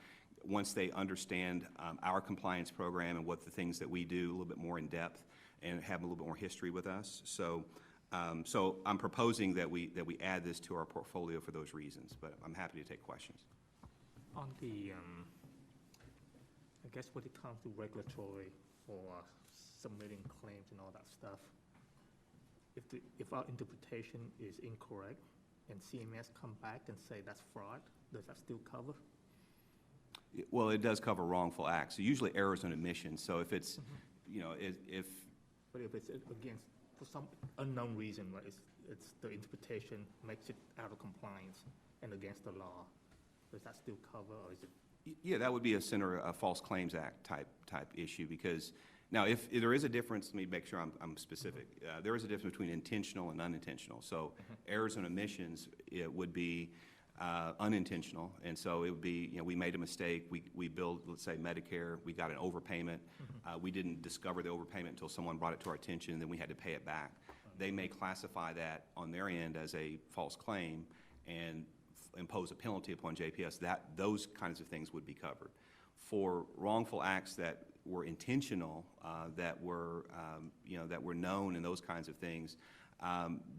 once they understand our compliance program and what the things that we do a little bit more in depth and have a little bit more history with us. So I'm proposing that we add this to our portfolio for those reasons, but I'm happy to take questions. On the, I guess when it comes to regulatory for submitting claims and all that stuff, if our interpretation is incorrect and CMS come back and say that's fraud, does that still cover? Well, it does cover wrongful acts. So usually errors and omissions. So if it's, But if it's against, for some unknown reason, right, it's the interpretation makes it out of compliance and against the law, does that still cover, or is it? Yeah, that would be a False Claims Act type issue, because now if there is a difference, let me make sure I'm specific. There is a difference between intentional and unintentional. So errors and omissions, it would be unintentional, and so it would be, we made a mistake, we billed, let's say, Medicare, we got an overpayment, we didn't discover the overpayment until someone brought it to our attention, and then we had to pay it back. They may classify that on their end as a false claim and impose a penalty upon JPS. Those kinds of things would be covered. For wrongful acts that were intentional, that were known, and those kinds of things,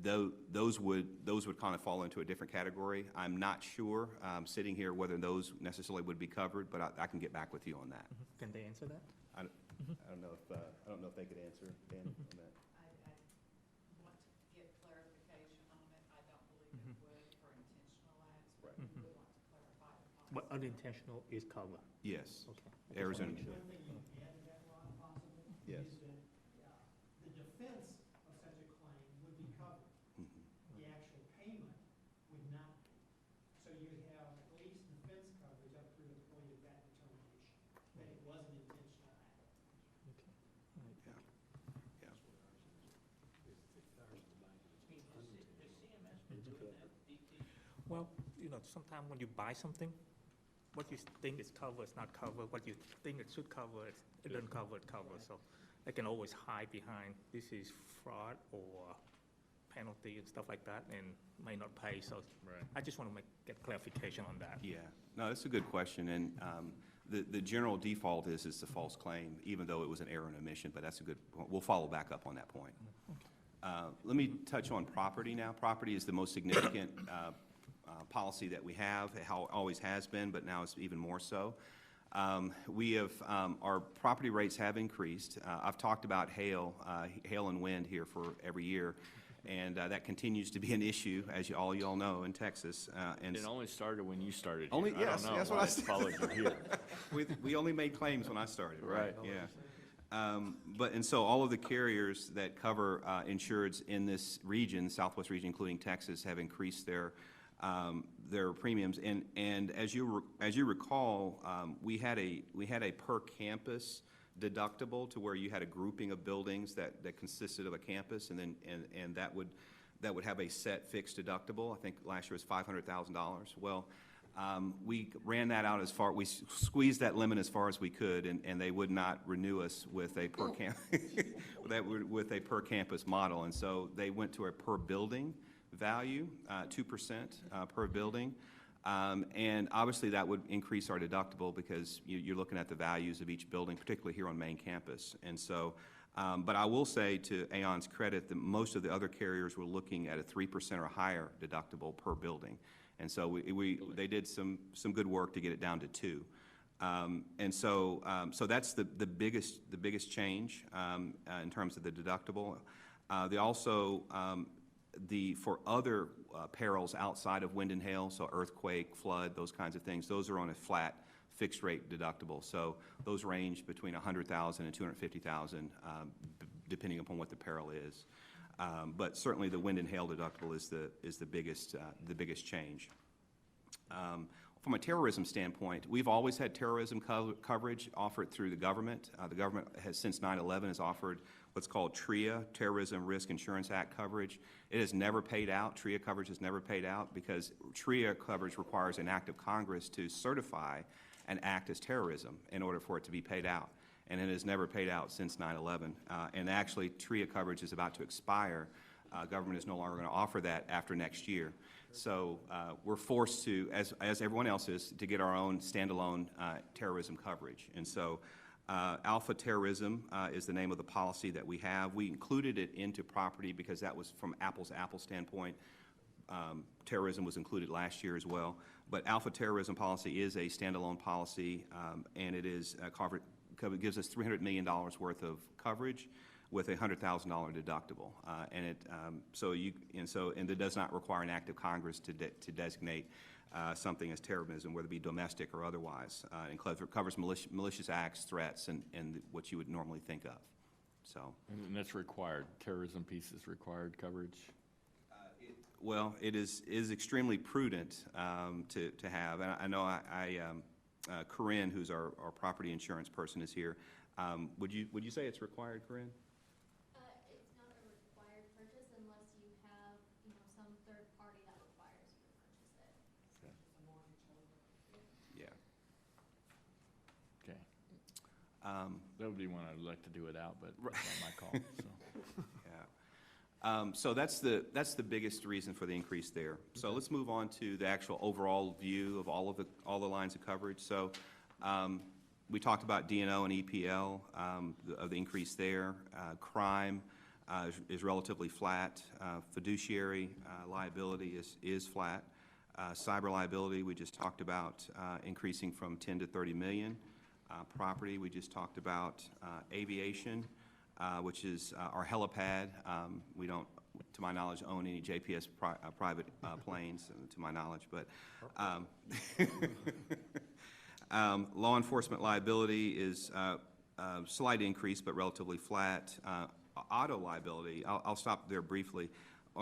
those would kind of fall into a different category. I'm not sure, sitting here, whether those necessarily would be covered, but I can get back with you on that. Can they answer that? I don't know if they could answer, Dan, on that. I want to get clarification on it. I don't believe it would for intentional acts, but we would want to clarify the policy. But unintentional is covered. Yes. Okay. Errors and One thing you can add to that, Ron, possibly, Yes. is that the defense of such a claim would be covered. The actual payment would not be. So you would have at least defense coverage up through the point of that determination, that it was an intentional act. Well, sometimes when you buy something, what you think is covered is not covered. What you think it should cover, it doesn't cover, it covers. So they can always hide behind, this is fraud or penalty and stuff like that, and may not pay. So I just want to get clarification on that. Yeah, no, that's a good question, and the general default is the false claim, even though it was an error and omission, but that's a good point. We'll follow back up on that point. Let me touch on property now. Property is the most significant policy that we have, how it always has been, but now it's even more so. We have, our property rates have increased. I've talked about hail and wind here for every year, and that continues to be an issue, as all you all know, in Texas. And It only started when you started Only- here. yes, I don't know that's why what I it said. followed you here. We only made claims when I started, right? Right. Yeah. And so all of the carriers that cover insureds in this region, Southwest region, including Texas, have increased their premiums. And as you recall, we had a per campus deductible to where you had a grouping of buildings that consisted of a campus, and then and that would have a set fixed deductible. I think last year was $500,000. Well, we ran that out we squeezed that limit as far as we could, and they would not renew us with a per campus model, and so they went to a per building value, 2% per building. And obviously that would increase our deductible because you're looking at the values of each building, particularly here on main campus. And so, but I will say to Aon's credit that most of the other carriers were looking at a 3% or higher deductible per building. And so they did some good work to get it down to 2. And so that's the biggest change in terms of the deductible. They also, for other perils outside of wind and hail, so earthquake, flood, those kinds of things, those are on a flat fixed rate deductible. So those range between $100,000 and $250,000, depending upon what the peril is. But certainly the wind and hail deductible is the biggest change. From a terrorism standpoint, we've always had terrorism coverage offered through the government. The government has, since 9/11, has offered what's called TRIA, Terrorism Risk Insurance Act coverage. It has never paid out. TRIA coverage has never paid out because TRIA coverage requires an act of Congress to certify an act as terrorism in order for it to be paid out. And it has never paid out since 9/11. And actually, TRIA coverage is about to expire. Government is no longer going to offer that after next year. So we're forced to, as everyone else is, to get our own standalone terrorism coverage. And so Alpha Terrorism is the name of the policy that we have. We included it into property because that was from apples to apples standpoint. Terrorism was included last year as well. But Alpha Terrorism policy is a standalone policy, and it is gives us $300 million worth of coverage with a $100,000 deductible, and it does not require an act of Congress to designate something as terrorism, whether it be domestic or otherwise. And covers malicious acts, threats, and what you would normally think of. So. And that's required. Terrorism piece is required coverage. Well, it is extremely prudent to have. And I know Corinne, who's our property insurance person, is here. Would you say it's required, Corinne? It's not a required purchase unless you have, some third party that requires you to purchase it. Yeah. Okay. That would be one I'd like to do without, but it's not my call. So. Yeah. So that's the biggest reason for the increase there. So let's move on to the actual overall view of all the lines of coverage. So we talked about D&O and EPL, of the increase there. Crime is relatively flat. Fiduciary liability is flat. Cyber liability, we just talked about increasing from 10 to 30 million. Property, we just talked about. Aviation, which is our helipad. We don't, to my knowledge, own any JPS private planes, to my knowledge, but law enforcement liability is slight increase, but relatively flat. Auto liability, I'll stop there briefly.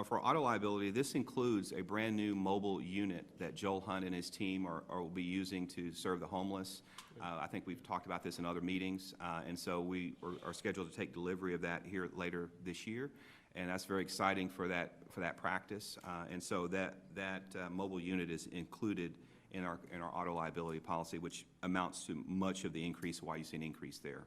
For auto liability, this includes a brand-new mobile unit that Joel Hunt and his team will be using to serve the homeless. I think we've talked about this in other meetings, and so we are scheduled to take delivery of that here later this year, and that's very exciting for that practice. And so that mobile unit is included in our auto liability policy, which amounts to much of the increase, why you see an increase there.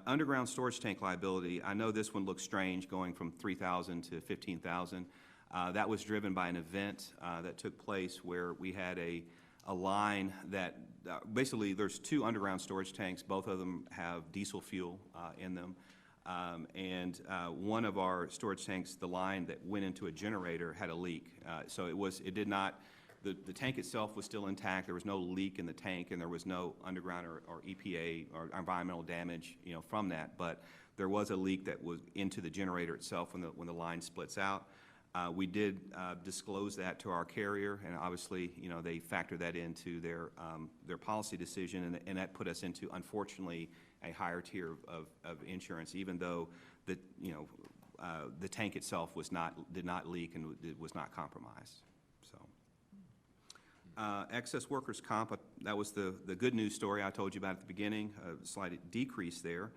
Underground storage tank liability, I know this one looks strange, going from $3,000 to $15,000. That was driven by an event that took place where we had a line that, basically there's 2 underground storage tanks, both of them have diesel fuel in them. And one of our storage tanks, the line that went into a generator had a leak. So it did not the tank itself was still intact. There was no leak in the tank, and there was no underground or EPA or environmental damage, from that. But there was a leak that was into the generator itself when the line splits out. We did disclose that to our carrier, and obviously, they factored that into their policy decision, and that put us into, unfortunately, a higher tier of insurance, even though the tank itself did not leak and it was not compromised. So, excess workers' comp, that was the good news story I told you about at the beginning. A slight decrease there.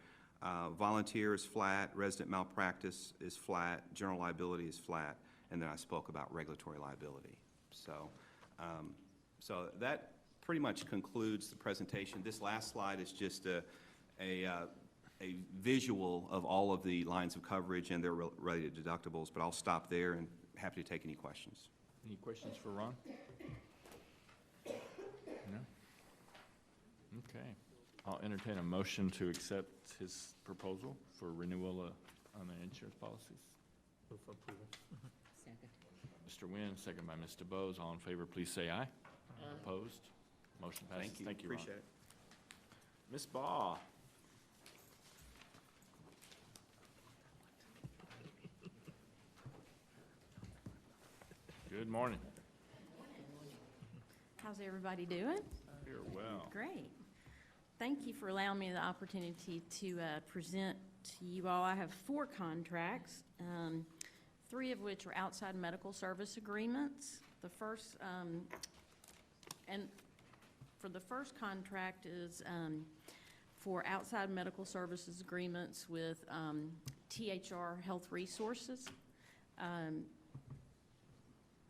Volunteer is flat, resident malpractice is flat, general liability is flat, and then I spoke about regulatory liability. So, so that pretty much concludes the presentation. This last slide is just a visual of all of the lines of coverage and their related deductibles, but I'll stop there and happy to take any questions. Any questions for Ron? No? Okay. I'll entertain a motion to accept his proposal for renewal on the insurance policies. Move for approval. Second. Mr. Nguyen, second by Mr. Bose. All in favor, please say aye. Opposed? Motion passes. Thank you. Thank you, Ron. Appreciate it. Ms. Baugh. Good morning. How's everybody doing? You're well. Great. Thank you for allowing me the opportunity to present to you all. I have 4 contracts, 3 of which are outside medical service agreements. The first, and for the first contract is for outside medical services agreements with THR Health Resources. I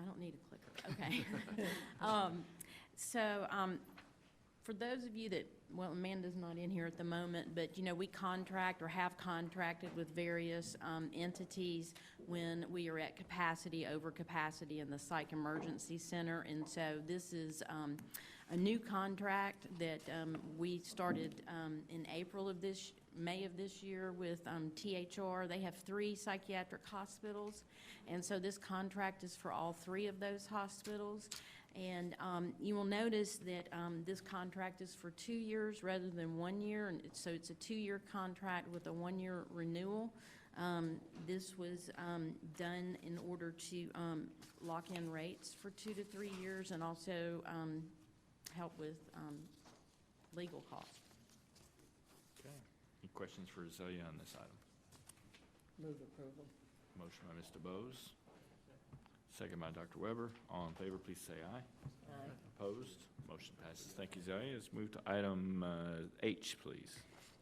don't need a clicker, okay. For those of you that, well, Amanda's not in here at the moment, but, we contract or have contracted with various entities when we are at capacity, over capacity in the Psych Emergency Center. And so this is a new contract that we started in May of this year with THR. They have 3 psychiatric hospitals, and so this contract is for all 3 of those hospitals. And you will notice that this contract is for 2 years rather than 1 year, and so it's a 2-year contract with a 1-year renewal. This was done in order to lock in rates for 2 to 3 years and also help with legal costs. Okay. Any questions for Zelia on this item? Move approval. Motion by Mr. Bose, second by Dr. Weber. All in favor, please say aye. Aye. Opposed? Motion passes. Thank you, Zelia. Let's move to item H, please.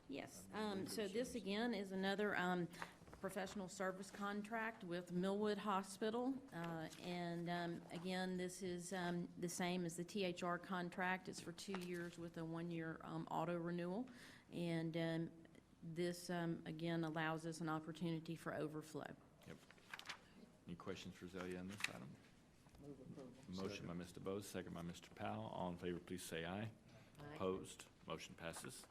Yes, so this again is another professional service contract with Millwood Hospital. Again, this is the same as the THR contract. It's for 2 years with a 1-year auto renewal. And this, again, allows us an opportunity for overflow. Yep. Any questions for Zelia on this item? Move approval. Motion by Mr. Bose, second by Mr. Powell. All in favor, please say aye. Aye. Opposed? Motion passes.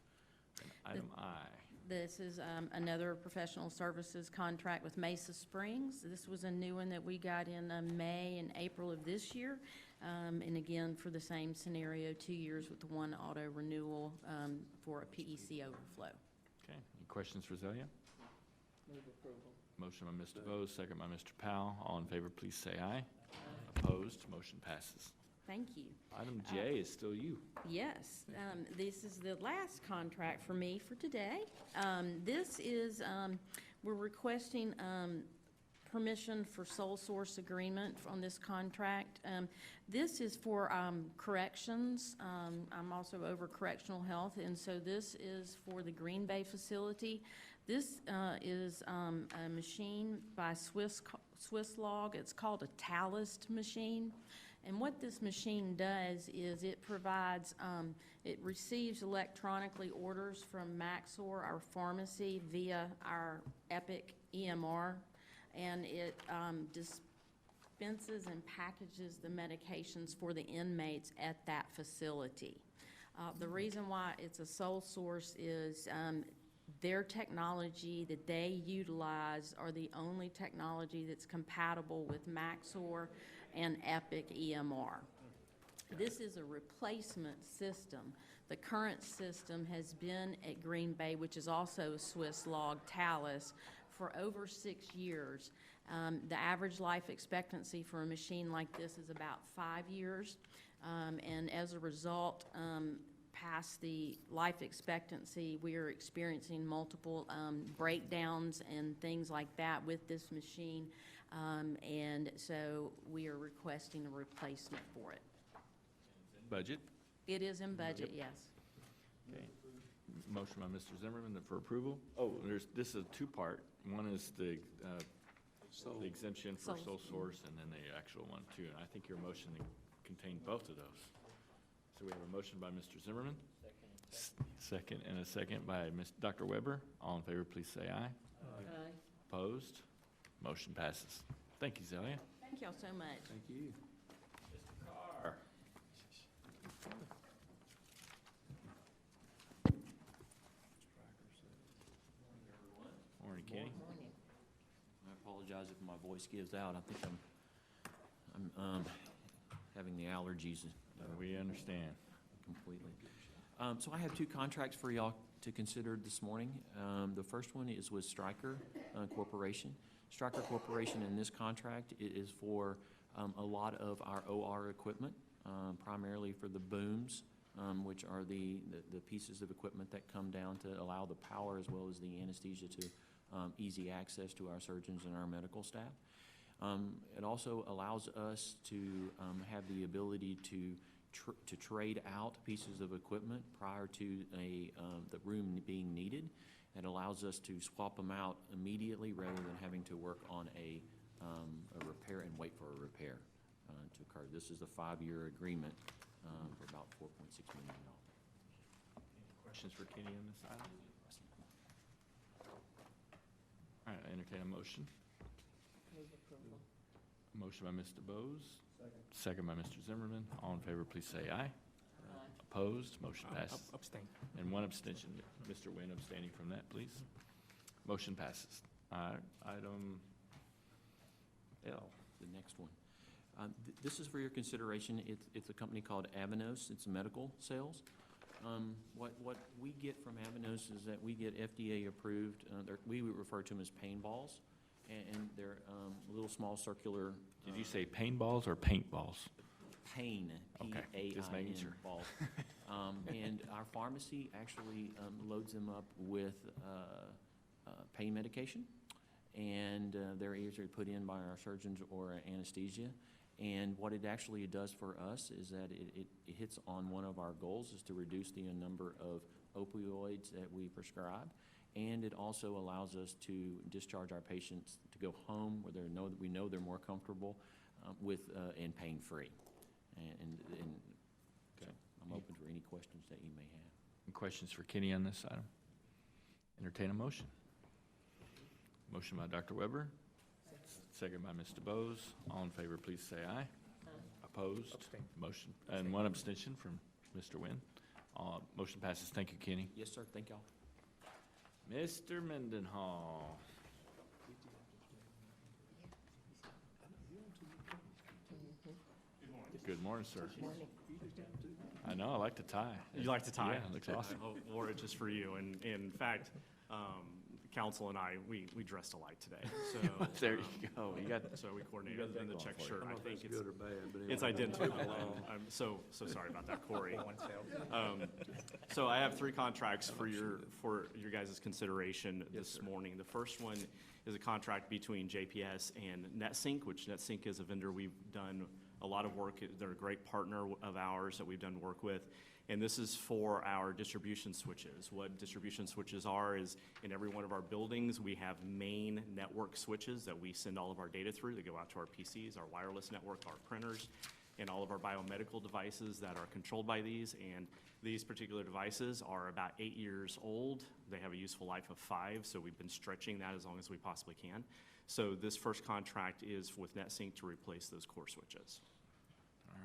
And item I. This is another professional services contract with Mesa Springs. This was a new one that we got in May and April of this year. And again, for the same scenario, 2 years with 1 auto renewal for a PEC overflow. Okay. Any questions for Zelia? Move approval. Motion by Mr. Bose, second by Mr. Powell. All in favor, please say aye. Opposed? Motion passes. Thank you. Item J is still you. Yes, this is the last contract for me for today. This is, we're requesting permission for sole source agreement on this contract. This is for corrections. I'm also over correctional health, and so this is for the Green Bay facility. This is a machine by Swiss Log. It's called a Talist machine. And what this machine does is it provides, it receives electronically orders from Maxor, our pharmacy, via our Epic EMR, and it dispenses and packages the medications for the inmates at that facility. The reason why it's a sole source is their technology that they utilize are the only technology that's compatible with Maxor and Epic EMR. This is a replacement system. The current system has been at Green Bay, which is also Swiss Log Talus, for over 6 years. The average life expectancy for a machine like this is about 5 years. And as a result, past the life expectancy, we are experiencing multiple breakdowns and things like that with this machine. And so we are requesting a replacement for it. Budget. It is in budget, yes. Okay. Motion by Mr. Zimmerman for approval. Oh, this is a two-part. One is the exemption for Sole. sole source, and then the actual one too. And I think your motion contained both of those. So we have a motion by Mr. Zimmerman. Second, and a second by Dr. Weber. All in favor, please say aye. Aye. Opposed? Motion passes. Thank you, Zelia. Thank y'all so much. Thank you. Mr. Carr. Morning, Kenny. Morning. I apologize if my voice gives out. I think I'm having the allergies We understand. completely. So I have two contracts for y'all to consider this morning. The first one is with Stryker Corporation. Stryker Corporation in this contract is for a lot of our OR equipment, primarily for the booms, which are the pieces of equipment that come down to allow the power as well as the anesthesia to easy access to our surgeons and our medical staff. It also allows us to have the ability to trade out pieces of equipment prior to the room being needed. It allows us to swap them out immediately rather than having to work on a repair and wait for a repair to occur. This is a 5-year agreement for about $4.6 million. Any questions for Kenny on this item? All right, I entertain a motion. Move approval. Motion by Mr. Bose. Second by Mr. Zimmerman. All in favor, please say aye. Aye. Opposed? Motion passes. Abstain. And one abstention. Mr. Nguyen abstaining from that, please. Motion passes. All right, item L. The next one. This is for your consideration. It's a company called Avanos. It's medical sales. What we get from Avanos is that we get FDA approved, we would refer to them as pain balls, and they're little small circular. Did you say paintballs or paintballs? Pain, Okay, just making P-A-I-N, sure. balls. And our pharmacy actually loads them up with pain medication, and they're either put in by our surgeons or anesthesia. And what it actually does for us is that it hits on one of our goals, is to reduce the number of opioids that we prescribe. And it also allows us to discharge our patients to go home where we know they're more comfortable and pain-free. And so I'm open for any questions that you may have. Any questions for Kenny on this item? Entertain a motion. Motion by Dr. Weber. Second by Mr. Bose. All in favor, please say aye. Opposed? Abstain. Motion, and one abstention from Mr. Nguyen. Motion passes. Thank you, Kenny. Yes, sir. Thank y'all. Mr. Mendenhall. Good morning, sir. Morning. I know, I like the tie. You like the tie? Yeah, it looks awesome. I wore it just for you. And in fact, council and I, we dressed alike today. So There you go. You got, so we You coordinated got that in the going check for you. shirt. I think it's Good or bad, but it's anyway. identical. I'm so sorry about that, Corey. So I have 3 contracts for your guys' consideration this morning. The first one is a contract between JPS and NetSync, which NetSync is a vendor we've done a lot of work. They're a great partner of ours that we've done work with. And this is for our distribution switches. What distribution switches are is in every one of our buildings, we have main network switches that we send all of our data through. They go out to our PCs, our wireless network, our printers, and all of our biomedical devices that are controlled by these. And these particular devices are about 8 years old. They have a useful life of 5, so we've been stretching that as long as we possibly can. So this first contract is with NetSync to replace those core switches.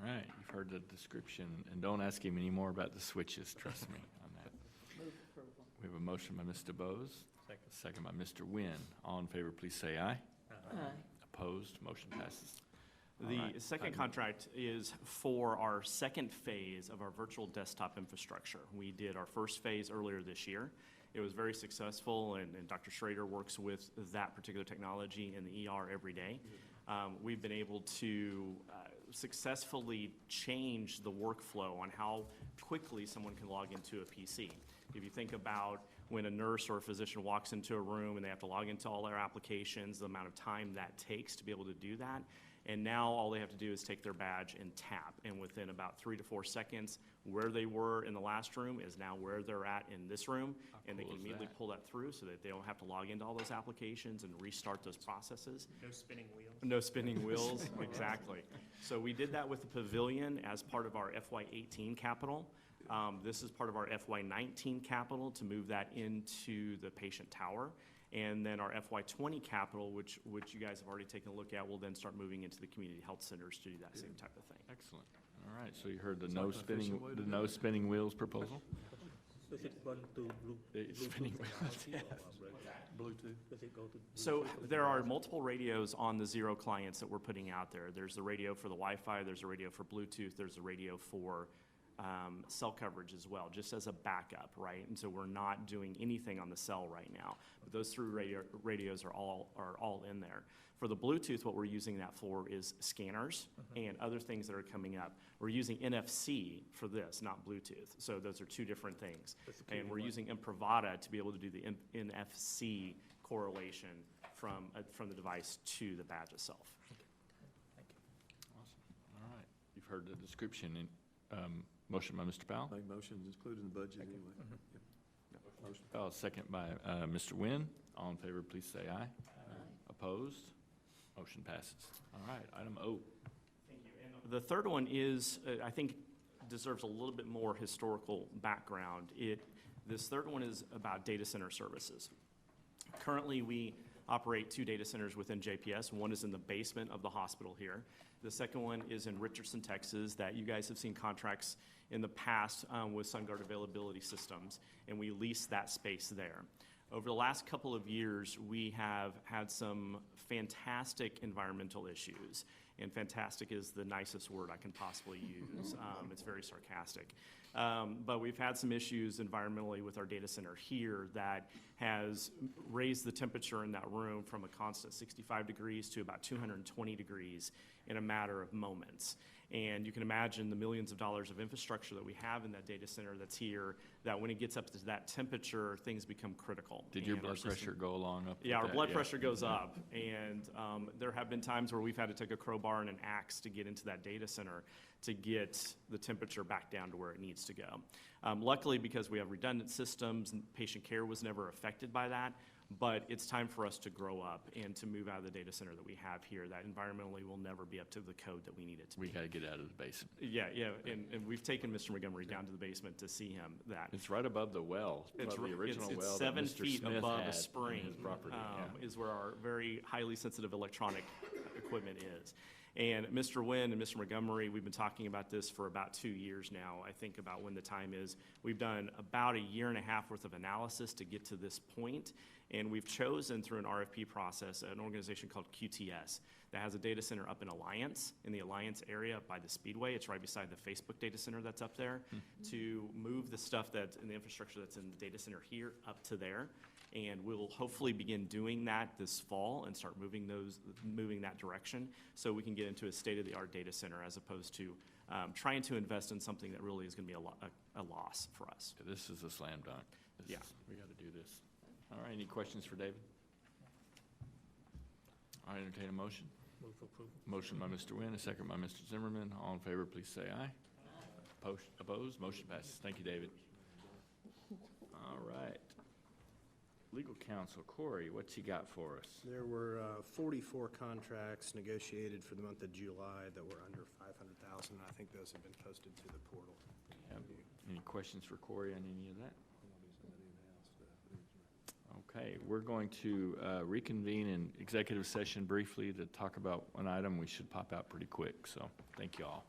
all right, you've heard the description, and don't ask him any more about the switches, trust me on that. Move approval. We have a motion by Mr. Bose. Second by Mr. Nguyen. All in favor, please say aye. Aye. Opposed? Motion passes. All The right. second contract is for our second phase of our virtual desktop infrastructure. We did our first phase earlier this year. It was very successful, and Dr. Schrader works with that particular technology in the ER every day. We've been able to successfully change the workflow on how quickly someone can log into a PC. If you think about when a nurse or a physician walks into a room and they have to log into all their applications, the amount of time that takes to be able to do that. And now all they have to do is take their badge and tap. And within about 3 to 4 seconds, where they were in the last room is now where they're at in this room. And they cool can is immediately that? pull that through so that they don't have to log into all those applications and restart those processes. No spinning wheels. No spinning wheels, exactly. So we did that with the pavilion as part of our FY18 capital. This is part of our FY19 capital to move that into the patient tower. And then our FY20 capital, which you guys have already taken a look at, will then start moving into the community health centers to do that same type of thing. Excellent. All right, so you heard the It's no like an spinning, efficient way to the do no it. spinning wheels proposal? Does it run to Spinning Bluetooth wheels, Bluetooth. Does it go to? So Bluetooth? there are multiple radios on the Zero clients that we're putting out there. There's the radio for the Wi-Fi, there's a radio for Bluetooth, there's a radio for cell coverage as well, just as a backup, right? And so we're not doing anything on the cell right now. But those three radios are all in there. For the Bluetooth, what we're using that for is scanners and other things that are coming up. We're using NFC for this, not Bluetooth. So those are two different things. And we're using Imprivata to be able to do the NFC correlation from the device to the badge itself. Awesome. All right, you've heard the description. Motion by Mr. Powell. Make motions, including the budget anyway. Yep. Motion. Powell, second by Mr. Nguyen. All in favor, please say aye. Opposed? Motion passes. All right, item O. Thank you. And the third one is, I think, deserves a little bit more historical background. This third one is about data center services. Currently, we operate 2 data centers within JPS. One is in the basement of the hospital here. The second one is in Richardson, Texas, that you guys have seen contracts in the past with SunGuard Availability Systems, and we lease that space there. Over the last couple of years, we have had some fantastic environmental issues, and fantastic is the nicest word I can possibly use. It's very sarcastic. But we've had some issues environmentally with our data center here that has raised the temperature in that room from a constant 65 degrees to about 220 degrees in a matter of moments. And you can imagine the millions of dollars of infrastructure that we have in that data center that's here, that when it gets up to that temperature, things become critical. Did your And our blood system- pressure go along up with Yeah, our that? blood pressure goes up, and there have been times where we've had to take a crowbar and an axe to get into that data center to get the temperature back down to where it needs to go. Luckily, because we have redundant systems, and patient care was never affected by that, but it's time for us to grow up and to move out of the data center that we have here. That environmentally will never be up to the code that we need it to be. We got to get out of the basement. Yeah, and we've taken Mr. Montgomery down to the basement to see him that. It's right above the well, It's above the original it's well that 7 Mr. feet Smith above had a in spring, his property. Yeah. is where our very highly sensitive electronic equipment is. And Mr. Nguyen and Mr. Montgomery, we've been talking about this for about 2 years now. I think about when the time is. We've done about 1.5 years worth of analysis to get to this point, and we've chosen through an RFP process an organization called QTS that has a data center up in Alliance, in the Alliance area by the Speedway. It's right beside the Facebook data center that's up there, to move the stuff that's in the infrastructure that's in the data center here up to there. And we'll hopefully begin doing that this fall and start moving that direction so we can get into a state-of-the-art data center as opposed to trying to invest in something that really is going to be a loss for us. This is a slam dunk. Yeah. We got to do this. All right, any questions for David? All right, entertain a motion. Move for approval. Motion by Mr. Nguyen, a second by Mr. Zimmerman. All in favor, please say aye. Opposed? Motion passes. Thank you, David. All right. Legal counsel, Corey, what you got for us? There were 44 contracts negotiated for the month of July that were under 500,000. I think those have been posted to the portal. Any questions for Corey on any of that? Okay, we're going to reconvene in executive session briefly to talk about one item. We should pop out pretty quick, so thank you all.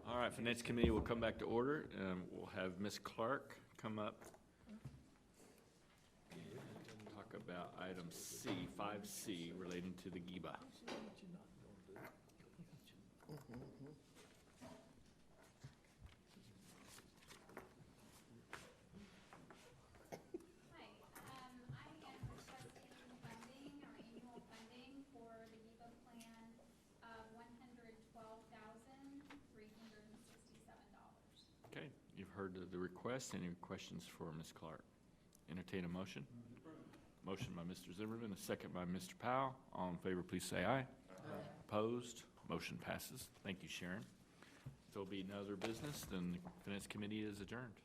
All right, Finance Committee will come back to order. We'll have Ms. Clark come up and talk about item C, 5C, relating to the GIBA. Hi, I am requesting funding, our annual funding for the GIBA plan of $112,367. Okay, you've heard the request. Any questions for Ms. Clark? Entertain a motion. Motion by Mr. Zimmerman, a second by Mr. Powell. All in favor, please say aye. Opposed? Motion passes. Thank you, Sharon. If there'll be no other business, then the Finance Committee is adjourned.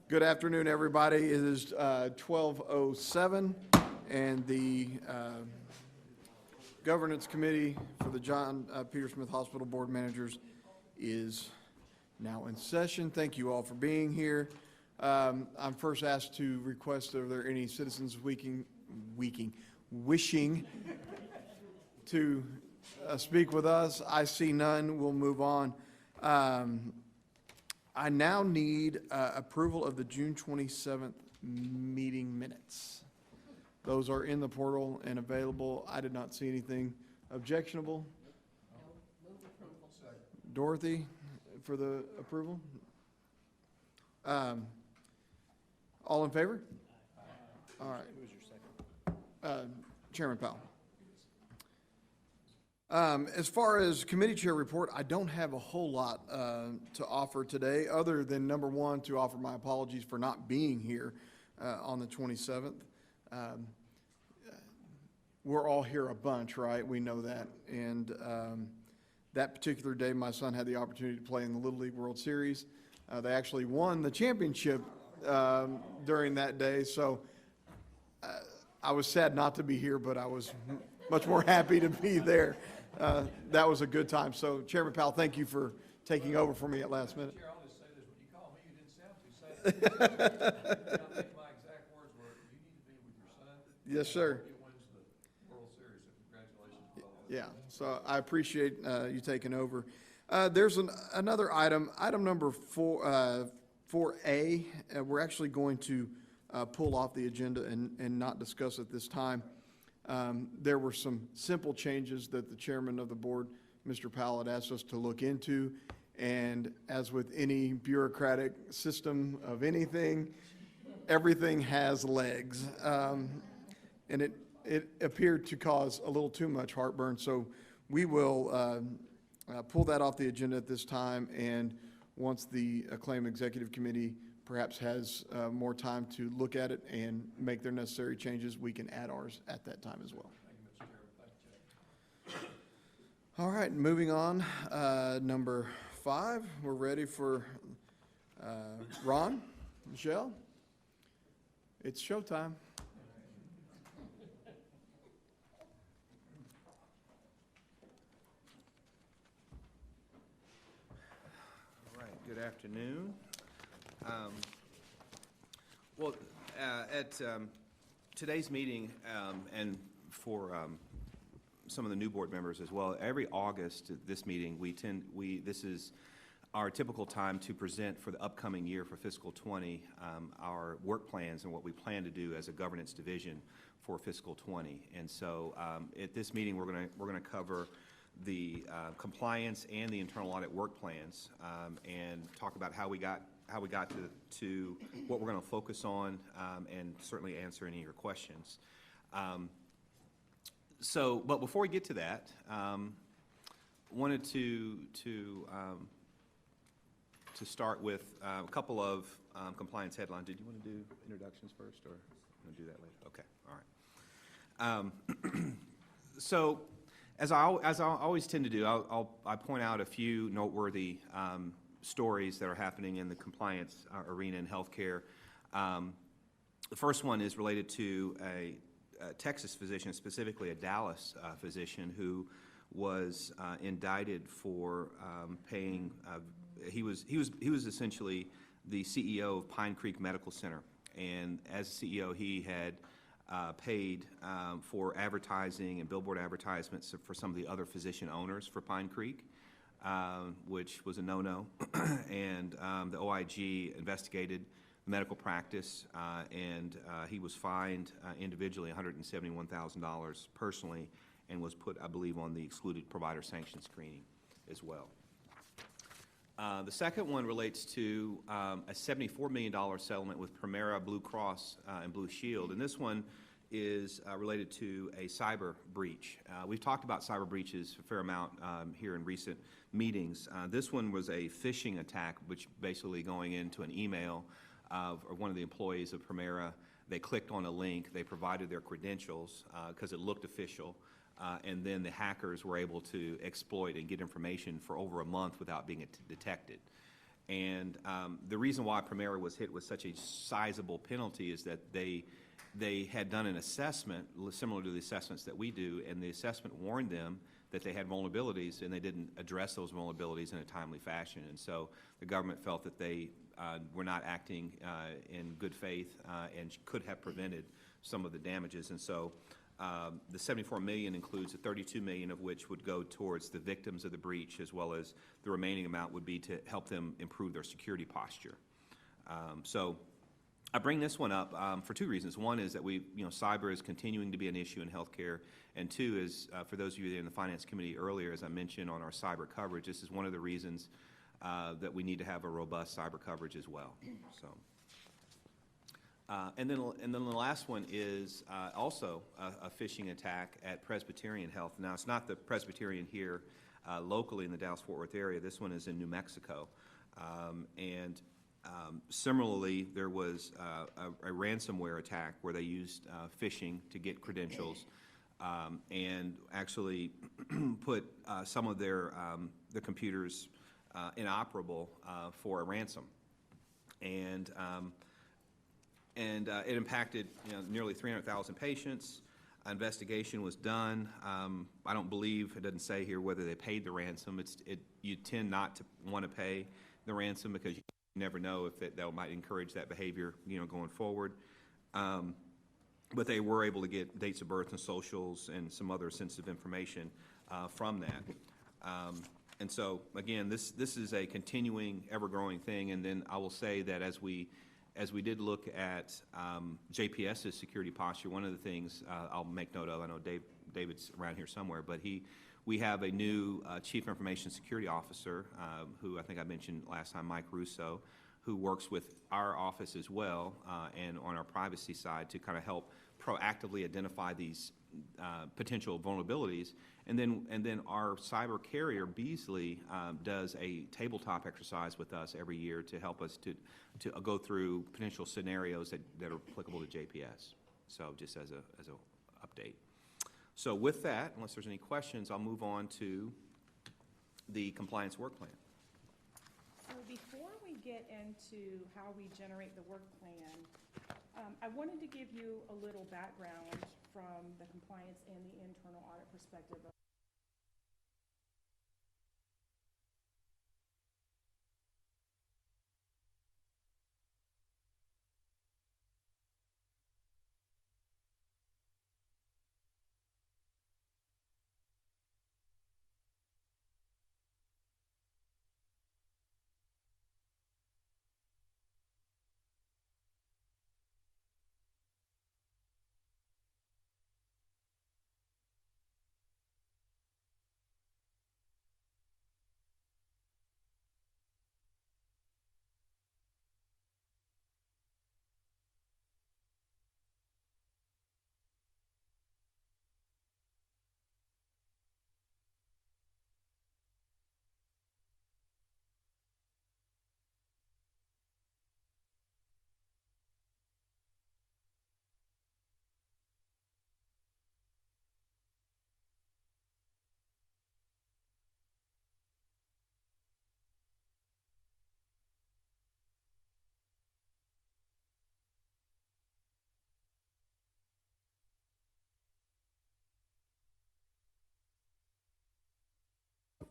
Good afternoon, everybody. It is 12:07, and the Governance Committee for the John Peter Smith Hospital Board Managers is now in session. Thank you all for being here. I'm first asked to request, are there any citizens wishing to speak with us? I see none. We'll move on. I now need approval of the June 27th meeting minutes. Those are in the portal and available. I did not see anything objectionable. Dorothy, for the approval? All in favor? All right. Who was your second? Chairman Powell. As far as committee chair report, I don't have a whole lot to offer today, other than number one, to offer my apologies for not being here on the 27th. We're all here a bunch, right? We know that. And that particular day, my son had the opportunity to play in the Little League World Series. They actually won the championship during that day, so I was sad not to be here, but I was much more happy to be there. That was a good time. So, Chairman Powell, thank you for taking over for me at last minute. Chair, I'll just say this, when you called me, you didn't sound too sad. I think my exact words were, you need to be with your son. Yes, sir. He wins the World Series, so congratulations to both. Yeah, so I appreciate you taking over. There's another item, item number 4A. We're actually going to pull off the agenda and not discuss at this time. There were some simple changes that the chairman of the board, Mr. Powell, had asked us to look into. And as with any bureaucratic system of anything, everything has legs. And it appeared to cause a little too much heartburn. So we will pull that off the agenda at this time. And once the acclaimed executive committee perhaps has more time to look at it and make their necessary changes, we can add ours at that time as well. Thank you, Mr. Chairman. Thank you, Jack. All right, moving on. Number 5, we're ready for Ron, Michelle. It's showtime. All right, good afternoon. At today's meeting, and for some of the new board members as well, every August at this meeting, this is our typical time to present for the upcoming year for fiscal 20, our work plans and what we plan to do as a governance division for fiscal 20. And so at this meeting, we're going to cover the compliance and the internal audit work plans, and talk about how we got to what we're going to focus on, and certainly answer any of your questions. But before we get to that, wanted to start with a couple of compliance headlines. Did you want to do introductions first, or want to do that later? Okay, all right. So, as I always tend to do, I point out a few noteworthy stories that are happening in the compliance arena in healthcare. The first one is related to a Texas physician, specifically a Dallas physician, who was indicted for paying. He was essentially the CEO of Pine Creek Medical Center, and as CEO, he had paid for advertising and billboard advertisements for some of the other physician owners for Pine Creek, which was a no-no. And the OIG investigated the medical practice, and he was fined individually $171,000 personally, and was put, I believe, on the excluded provider sanction screening as well. The second one relates to a $74 million settlement with Premera Blue Cross and Blue Shield, and this one is related to a cyber breach. We've talked about cyber breaches a fair amount here in recent meetings. This one was a phishing attack, which basically going into an email of one of the employees of Premera. They clicked on a link, they provided their credentials because it looked official, and then the hackers were able to exploit and get information for over a month without being detected. And the reason why Primera was hit with such a sizable penalty is that they had done an assessment similar to the assessments that we do, and the assessment warned them that they had vulnerabilities, and they didn't address those vulnerabilities in a timely fashion. And so the government felt that they were not acting in good faith and could have prevented some of the damages. And so the $74 million includes the $32 million of which would go towards the victims of the breach, as well as the remaining amount would be to help them improve their security posture. So I bring this one up for two reasons. One is that cyber is continuing to be an issue in healthcare, and two is, for those of you that were in the Finance Committee earlier, as I mentioned on our cyber coverage, this is one of the reasons that we need to have a robust cyber coverage as well. So, and then the last one is also a phishing attack at Presbyterian Health. Now, it's not the Presbyterian here locally in the Dallas-Fort Worth area. This one is in New Mexico, and similarly, there was a ransomware attack where they used phishing to get credentials and actually put some of their computers inoperable for a ransom. And it impacted nearly 300,000 patients. Investigation was done. I don't believe, it doesn't say here whether they paid the ransom. You tend not to want to pay the ransom because you never know if that might encourage that behavior, going forward. But they were able to get dates of birth and socials and some other sensitive information from that. And so, again, this is a continuing, ever-growing thing. And then I will say that as we did look at JPS's security posture, one of the things I'll make note of, I know David's around here somewhere, but we have a new Chief Information Security Officer, who I think I mentioned last time, Mike Russo, who works with our office as well and on our privacy side to kind of help proactively identify these potential vulnerabilities. And then our cyber carrier, Beasley, does a tabletop exercise with us every year to help us to go through potential scenarios that are applicable to JPS. So just as a update. So with that, unless there's any questions, I'll move on to the compliance work plan. So before we get into how we generate the work plan, I wanted to give you a little background from the compliance and the internal audit perspective of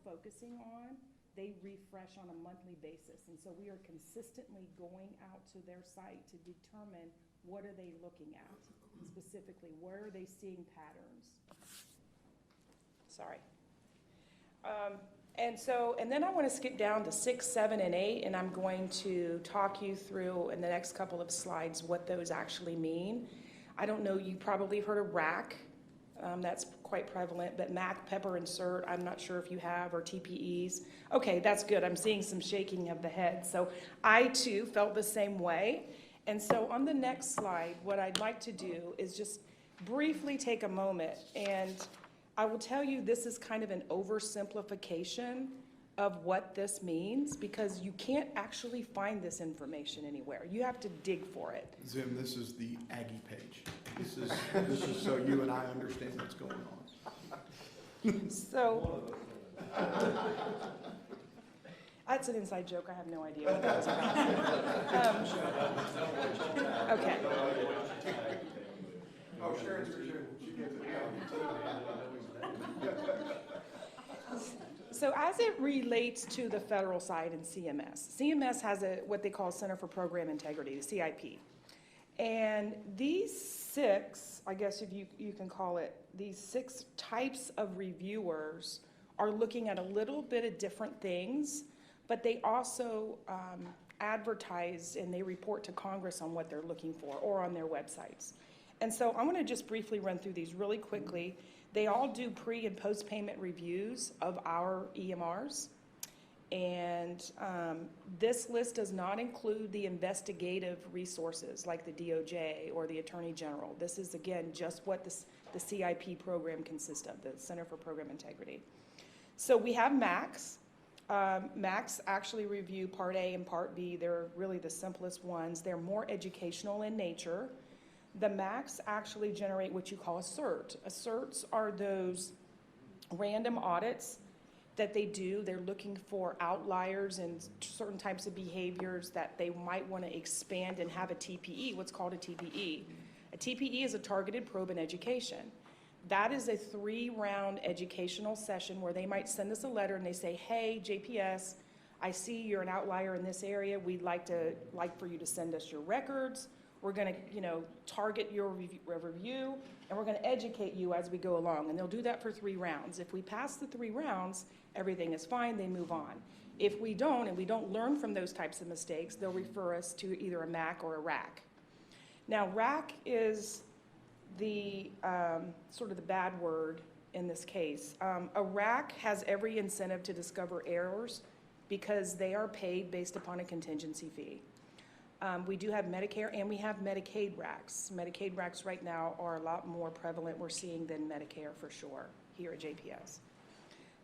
focusing on, they refresh on a monthly basis. And so we are consistently going out to their site to determine what are they looking at, specifically, where are they seeing patterns? Sorry. And then I want to skip down to 6, 7, and 8, and I'm going to talk you through in the next couple of slides what those actually mean. I don't know, you probably heard of RAC. That's quite prevalent, but MAC, Pepper, and CERT, I'm not sure if you have, or TPEs. Okay, that's good. I'm seeing some shaking of the head. So I, too, felt the same way. And so on the next slide, what I'd like to do is just briefly take a moment, and I will tell you this is kind of an oversimplification of what this means, because you can't actually find this information anywhere. You have to dig for it. Zim, this is the Aggie page. This is so you and I understand what's going on. So, That's an inside joke, I have no idea what that was about. Okay. Oh, Sharon's for sure. She gets it. So as it relates to the federal side and CMS has what they call Center for Program Integrity, the CIP. And these 6, I guess if you can call it, these 6 types of reviewers are looking at a little bit of different things, but they also advertise and they report to Congress on what they're looking for or on their websites. And so I'm going to just briefly run through these really quickly. They all do pre- and post-payment reviews of our EMRs. And this list does not include the investigative resources like the DOJ or the Attorney General. This is, again, just what the CIP program consists of, the Center for Program Integrity. So we have MACs. MACs actually review Part A and Part B. They're really the simplest ones. They're more educational in nature. The MACs actually generate what you call a cert. Certs are those random audits that they do. They're looking for outliers and certain types of behaviors that they might want to expand and have a TPE, what's called a TPE. A TPE is a targeted probe in education. That is a 3-round educational session where they might send us a letter and they say, hey, JPS, I see you're an outlier in this area. We'd like for you to send us your records. We're going to, target your review, and we're going to educate you as we go along. And they'll do that for 3 rounds. If we pass the 3 rounds, everything is fine, they move on. If we don't, and we don't learn from those types of mistakes, they'll refer us to either a MAC or a RAC. Now, RAC is the sort of the bad word in this case. A RAC has every incentive to discover errors because they are paid based upon a contingency fee. We do have Medicare and we have Medicaid RACs. Medicaid RACs right now are a lot more prevalent, we're seeing, than Medicare for sure here at JPS.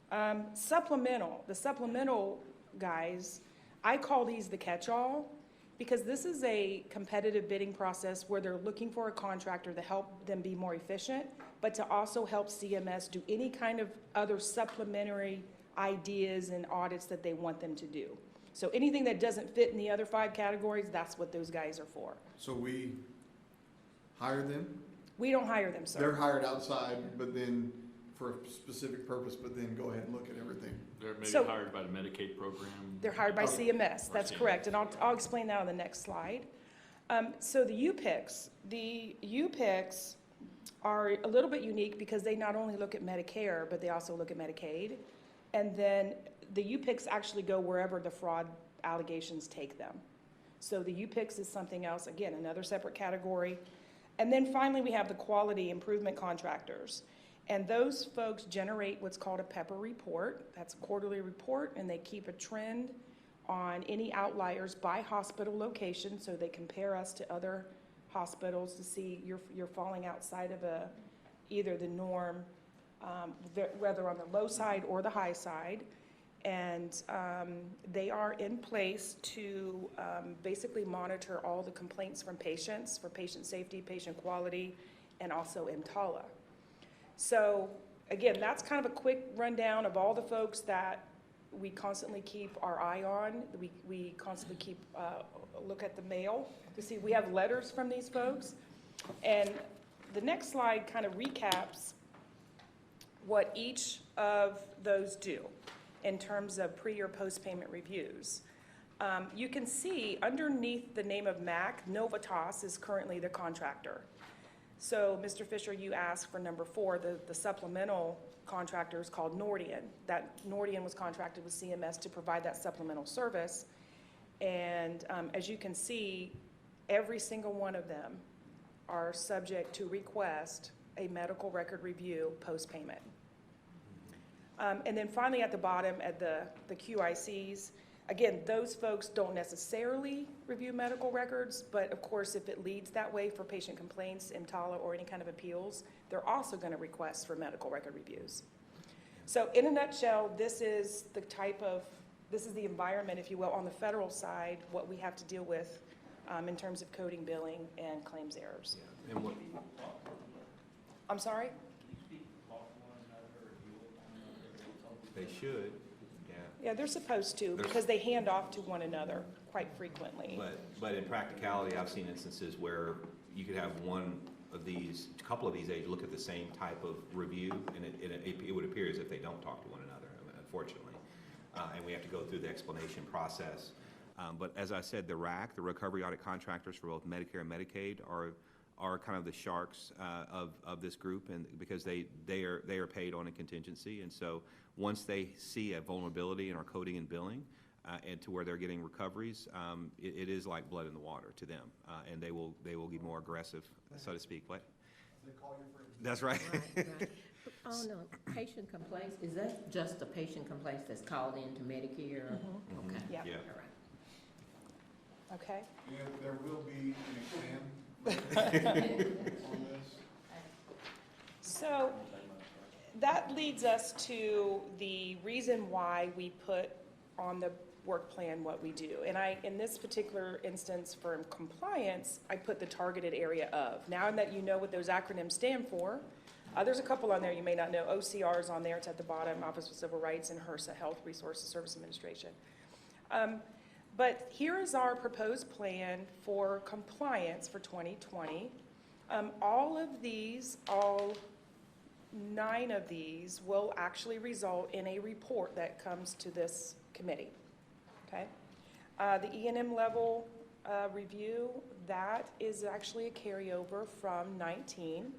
The supplemental guys, I call these the catch-all because this is a competitive bidding process where they're looking for a contractor to help them be more efficient, but to also help CMS do any kind of other supplementary ideas and audits that they want them to do. So anything that doesn't fit in the other 5 categories, that's what those guys are for. So we hire them? We don't hire them, sir. They're hired outside, but then for a specific purpose, but then go ahead and look at everything. They're maybe So- hired by the Medicaid program? They're hired by Okay. CMS, that's correct, and I'll explain that on the next slide. So the UPICs are a little bit unique because they not only look at Medicare, but they also look at Medicaid. And then the UPICs actually go wherever the fraud allegations take them. So the UPICs is something else, again, another separate category. And then finally, we have the quality improvement contractors. And those folks generate what's called a PEPR report. That's a quarterly report, and they keep a trend on any outliers by hospital location, so they compare us to other hospitals to see you're falling outside of either the norm, whether on the low side or the high side. And they are in place to basically monitor all the complaints from patients for patient safety, patient quality, and also EMTALA. So again, that's kind of a quick rundown of all the folks that we constantly keep our eye on. We constantly keep look at the mail to see. We have letters from these folks. And the next slide kind of recaps what each of those do in terms of pre or post-payment reviews. You can see underneath the name of MAC, Novitas is currently the contractor. So, Mr. Fischer, you asked for number 4, the supplemental contractor is called Nordian. That Nordian was contracted with CMS to provide that supplemental service. And as you can see, every single one of them are subject to request a medical record review post-payment. And then finally at the bottom at the QICs, again, those folks don't necessarily review medical records, but of course if it leads that way for patient complaints, EMTALA, or any kind of appeals, they're also going to request for medical record reviews. So in a nutshell, this is the environment, if you will, on the federal side, what we have to deal with in terms of coding, billing, and claims errors. And what, I'm sorry? they should, yeah. Yeah, they're supposed to, They're- because they hand off to one another quite frequently. But in practicality, I've seen instances where you could have a couple of these aides look at the same type of review, and it would appear as if they don't talk to one another, unfortunately. And we have to go through the explanation process. But as I said, the RAC, the Recovery Audit Contractors for both Medicare and Medicaid, are kind of the sharks of this group, and because they are paid on a contingency, and so once they see a vulnerability in our coding and billing, and to where they're getting recoveries, it is like blood in the water to them, and they will be more aggressive, so to speak. What? They call you for. That's right. Right. Oh, no, patient complaints, is that just a patient complaints that's called into Medicare? Mhm. Okay. Yeah. Yeah. All right. Okay? And there will be an exam on this. So that leads us to the reason why we put on the work plan what we do. And in this particular instance for compliance, I put the targeted area of. Now that you know what those acronyms stand for, there's a couple on there you may not know. OCR is on there, it's at the bottom, Office of Civil Rights, and HRSA, Health Resources Service Administration. But here is our proposed plan for compliance for 2020. All 9 of these will actually result in a report that comes to this committee, okay? The E&M level review, that is actually a carryover from 19.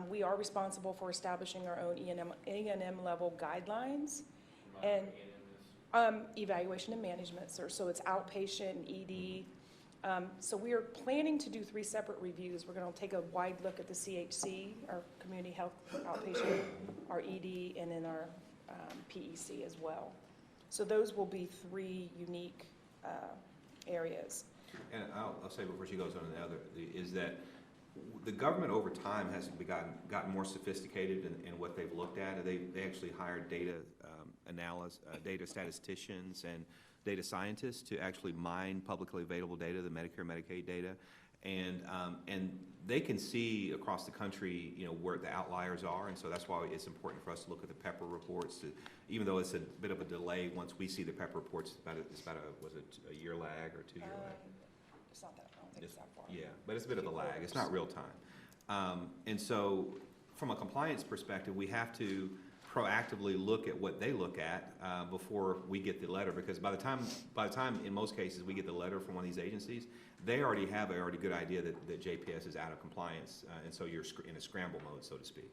We are responsible for establishing our own E&M level guidelines and evaluation and management, sir. So it's outpatient and ED. So we are planning to do 3 separate reviews. We're going to take a wide look at the CHC, our community health outpatient, our ED, and then our PEC as well. So those will be 3 unique areas. And I'll say before she goes on to the other, is that the government over time has gotten more sophisticated in what they've looked at. They actually hired data data statisticians and data scientists to actually mine publicly available data, the Medicare, Medicaid data, and they can see across the country, where the outliers are, and so that's why it's important for us to look at the PEPR reports. Even though it's a bit of a delay, once we see the PEPR reports, it's about a year lag or 2-year lag? It's not that, I don't think it's that far. Yeah, but it's a bit of a lag. It's not real time. And so from a compliance perspective, we have to proactively look at what they look at before we get the letter, because by the time in most cases we get the letter from one of these agencies, they already have a good idea that JPS is out of compliance, and so you're in a scramble mode, so to speak.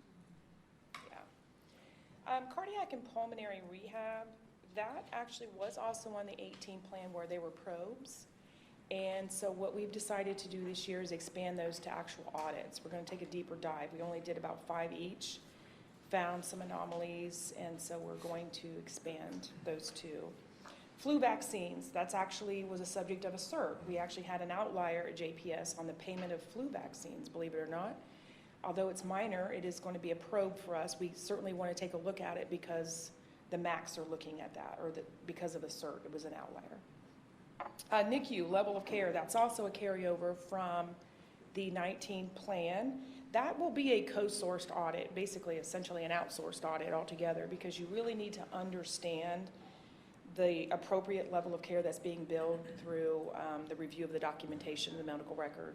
Yeah. Cardiac and pulmonary rehab, that actually was also on the 18 plan where they were probes. And so what we've decided to do this year is expand those to actual audits. We're going to take a deeper dive. We only did about 5 each, found some anomalies, and so we're going to expand those 2. Flu vaccines, that's actually was a subject of a cert. We actually had an outlier at JPS on the payment of flu vaccines, believe it or not. Although it's minor, it is going to be a probe for us. We certainly want to take a look at it because the MACs are looking at that, or because of the cert, it was an outlier. NICU, level of care, that's also a carryover from the 19 plan. That will be a co-sourced audit, basically essentially an outsourced audit altogether, because you really need to understand the appropriate level of care that's being billed through the review of the documentation, the medical record.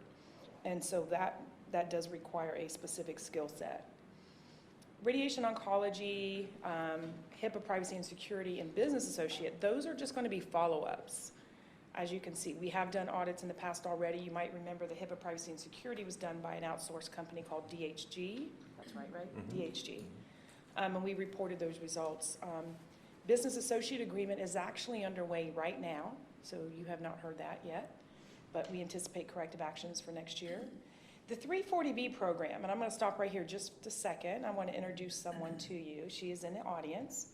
And so that does require a specific skill set. Radiation oncology, HIPAA privacy and security, and business associate, those are just going to be follow-ups. As you can see, we have done audits in the past already. You might remember the HIPAA privacy and security was done by an outsourced company called DHG. That's right? Mm-hmm. DHG. And we reported those results. Business associate agreement is actually underway right now, so you have not heard that yet, but we anticipate corrective actions for next year. The 340B program, and I'm going to stop right here just a second. I want to introduce someone to you. She is in the audience.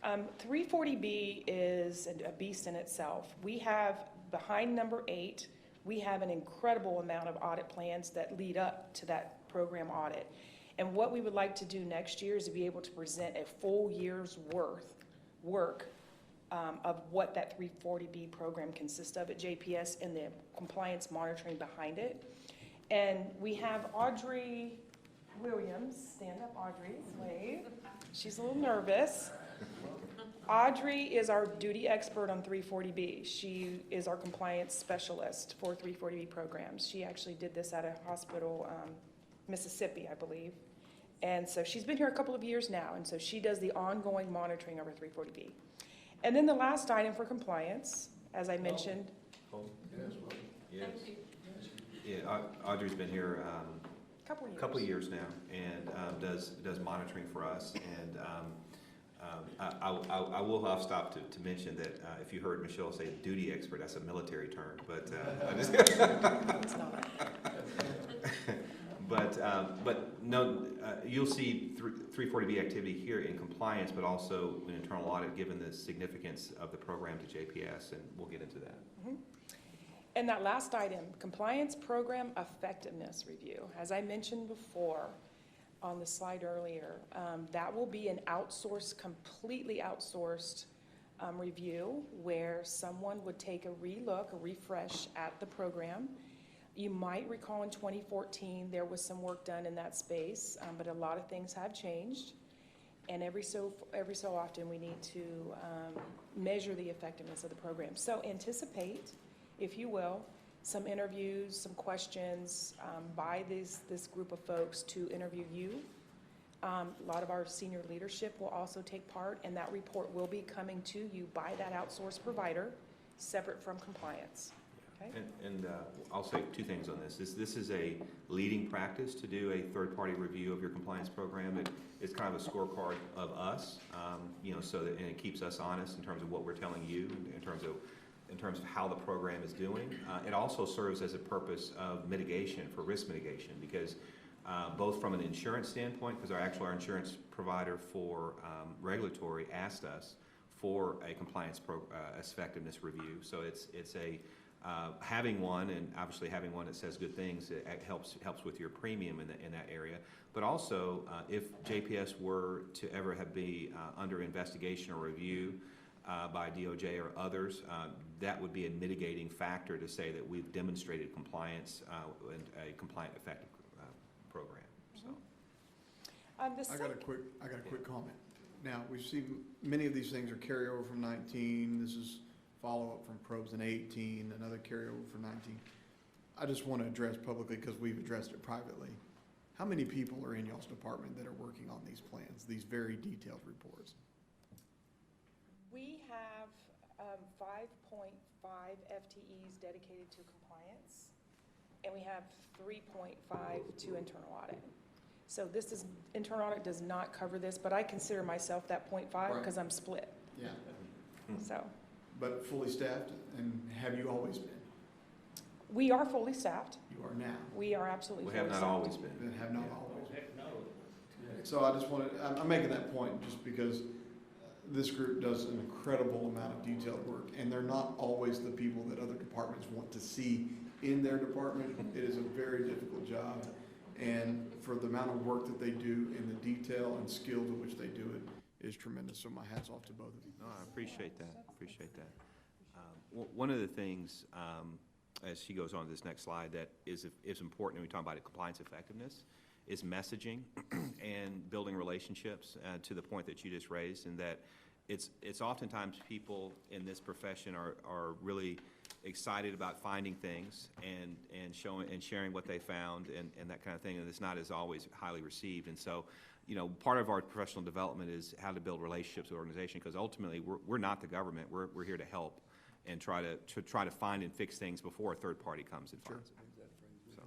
340B is a beast in itself. We have, behind number 8, we have an incredible amount of audit plans that lead up to that program audit. And what we would like to do next year is to be able to present a full year's work of what that 340B program consists of at JPS and the compliance monitoring behind it. And we have Audrey Williams. Stand up, Audrey. Wave. She's a little nervous. Audrey is our duty expert on 340B. She is our compliance specialist for 340B programs. She actually did this at a hospital, Mississippi, I believe. And so she's been here a couple of years now, and so she does the ongoing monitoring of our 340B. And then the last item for compliance, as I mentioned. Yes. Yeah, Audrey's been here Couple years. years now, and does monitoring for us. And I will have stopped to mention that if you heard Michelle say duty expert, that's a military term, but I just It's not. but no, you'll see 340B activity here in compliance, but also in internal audit, given the significance of the program to JPS, and we'll get into that. Mm-hmm. And that last item, compliance program effectiveness review. As I mentioned before on the slide earlier, that will be an outsourced, completely outsourced review where someone would take a relook, a refresh at the program. You might recall in 2014 there was some work done in that space, but a lot of things have changed. And every so often we need to measure the effectiveness of the program. So anticipate, if you will, some interviews, some questions by this group of folks to interview you. A lot of our senior leadership will also take part, and that report will be coming to you by that outsourced provider, separate from compliance. Okay? And I'll say two things on this. This is a leading practice to do a third-party review of your compliance program. It's kind of a scorecard of us, so that, and it keeps us honest in terms of what we're telling you, in terms of how the program is doing. It also serves as a purpose of mitigation, for risk mitigation, because both from an insurance standpoint, because our insurance provider for regulatory asked us for a compliance effectiveness review. So it's a having one, and obviously having one that says good things, it helps with your premium in that area. But also, if JPS were to ever be under investigation or review by DOJ or others, that would be a mitigating factor to say that we've demonstrated compliance and a compliant, effective program. So, I got a quick comment. Now, we've seen many of these things are carryover from 19. This is follow-up from probes in 18, another carryover from 19. I just want to address publicly, because we've addressed it privately. How many people are in y'all's department that are working on these plans, these very detailed reports? We have 5.5 FTEs dedicated to compliance, and we have 3.5 to internal audit. So internal audit does not cover this, but I consider myself that 0.5 because I'm split. Yeah. So. But fully staffed, and have you always been? We are fully staffed. You are now. We are absolutely we fully have staffed. not always been. That have not always been. So I just wanted, I'm making that point just because this group does an incredible amount of detailed work, and they're not always the people that other departments want to see in their department. It is a very difficult job, and for the amount of work that they do and the detail and skill to which they do it is tremendous. So my hat's off to both of you. No, I appreciate that. One of the things, as she goes on to this next slide, that is important when we talk about compliance effectiveness, is messaging and building relationships, to the point that you just raised, and that it's oftentimes people in this profession are really excited about finding things and showing and sharing what they found and that kind of thing, and it's not as always highly received. And so, part of our professional development is how to build relationships with organizations, because ultimately we're not the government. We're here to help and try to find and fix things before a third party comes and finds it. So,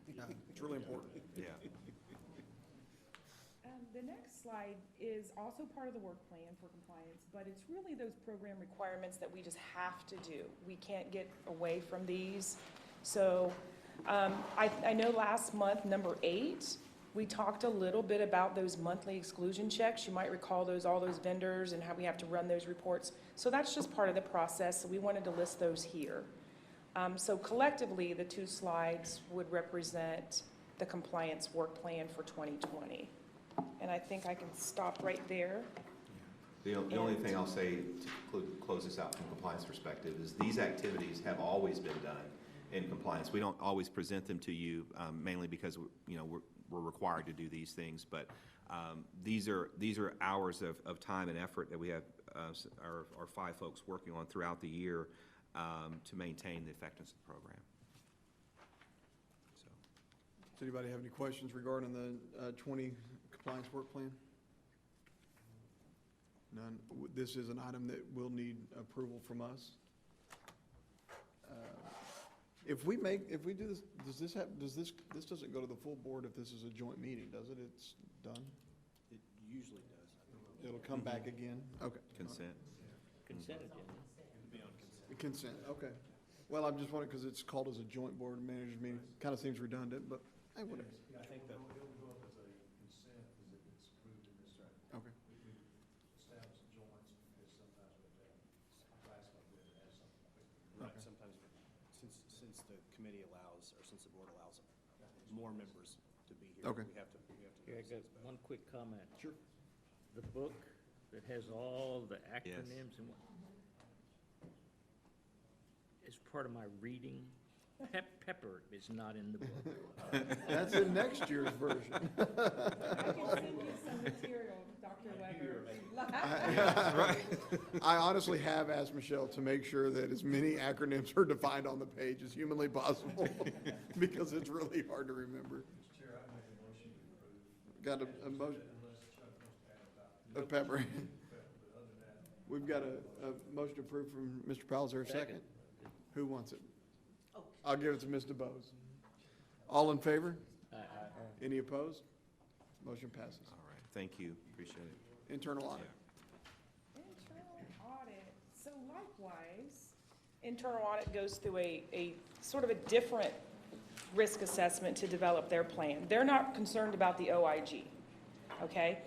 Yeah, it's really important. yeah. The next slide is also part of the work plan for compliance, but it's really those program requirements that we just have to do. We can't get away from these. So I know last month, number 8, we talked a little bit about those monthly exclusion checks. You might recall all those vendors and how we have to run those reports. So that's just part of the process. So we wanted to list those here. So collectively, the 2 slides would represent the compliance work plan for 2020. And I think I can stop right there. The only thing I'll say to close this out from a compliance perspective is these activities have always been done in compliance. We don't always present them to you, mainly because we're required to do these things, but these are hours of time and effort that we have our 5 folks working on throughout the year to maintain the effectiveness of the program. So, Does anybody have any questions regarding the 20 compliance work plan? None. This is an item that will need approval from us. If we do this, this doesn't go to the full board if this is a joint meeting, does it? It's done? It usually does. It'll come back again? Okay. consent. Consent agenda. Consent, okay. Well, I'm just wondering, because it's called as a joint board and managers meeting, kind of seems redundant, but, hey, whatever. I think that it'll go up as a consent as if it's approved in this round. Okay. We establish joints because sometimes we have a class like that that has something. Right, sometimes, since the committee allows, or since the board allows more members to be here. Okay. We have to. Here, I got one quick comment. Sure. The book that has all the acronyms and what, as part of my reading, pepper is not in the book. That's in next year's version. I can send you some material, Dr. Weber. I honestly have asked Michelle to make sure that as many acronyms are defined on the page as humanly possible, because it's really hard to remember. Mr. Chair, I make a motion to approve. Got a motion, Unless Chuck wants to add a of pepper. but other than that, We've got a motion approved from Mr. Powell. Is there a second? Who wants it? I'll give it to Mr. Bose. All in favor? Any opposed? Motion passes. All right, thank you, appreciate it. Internal audit. Internal audit, so likewise, internal audit goes through a sort of a different risk assessment to develop their plan. They're not concerned about the OIG, okay?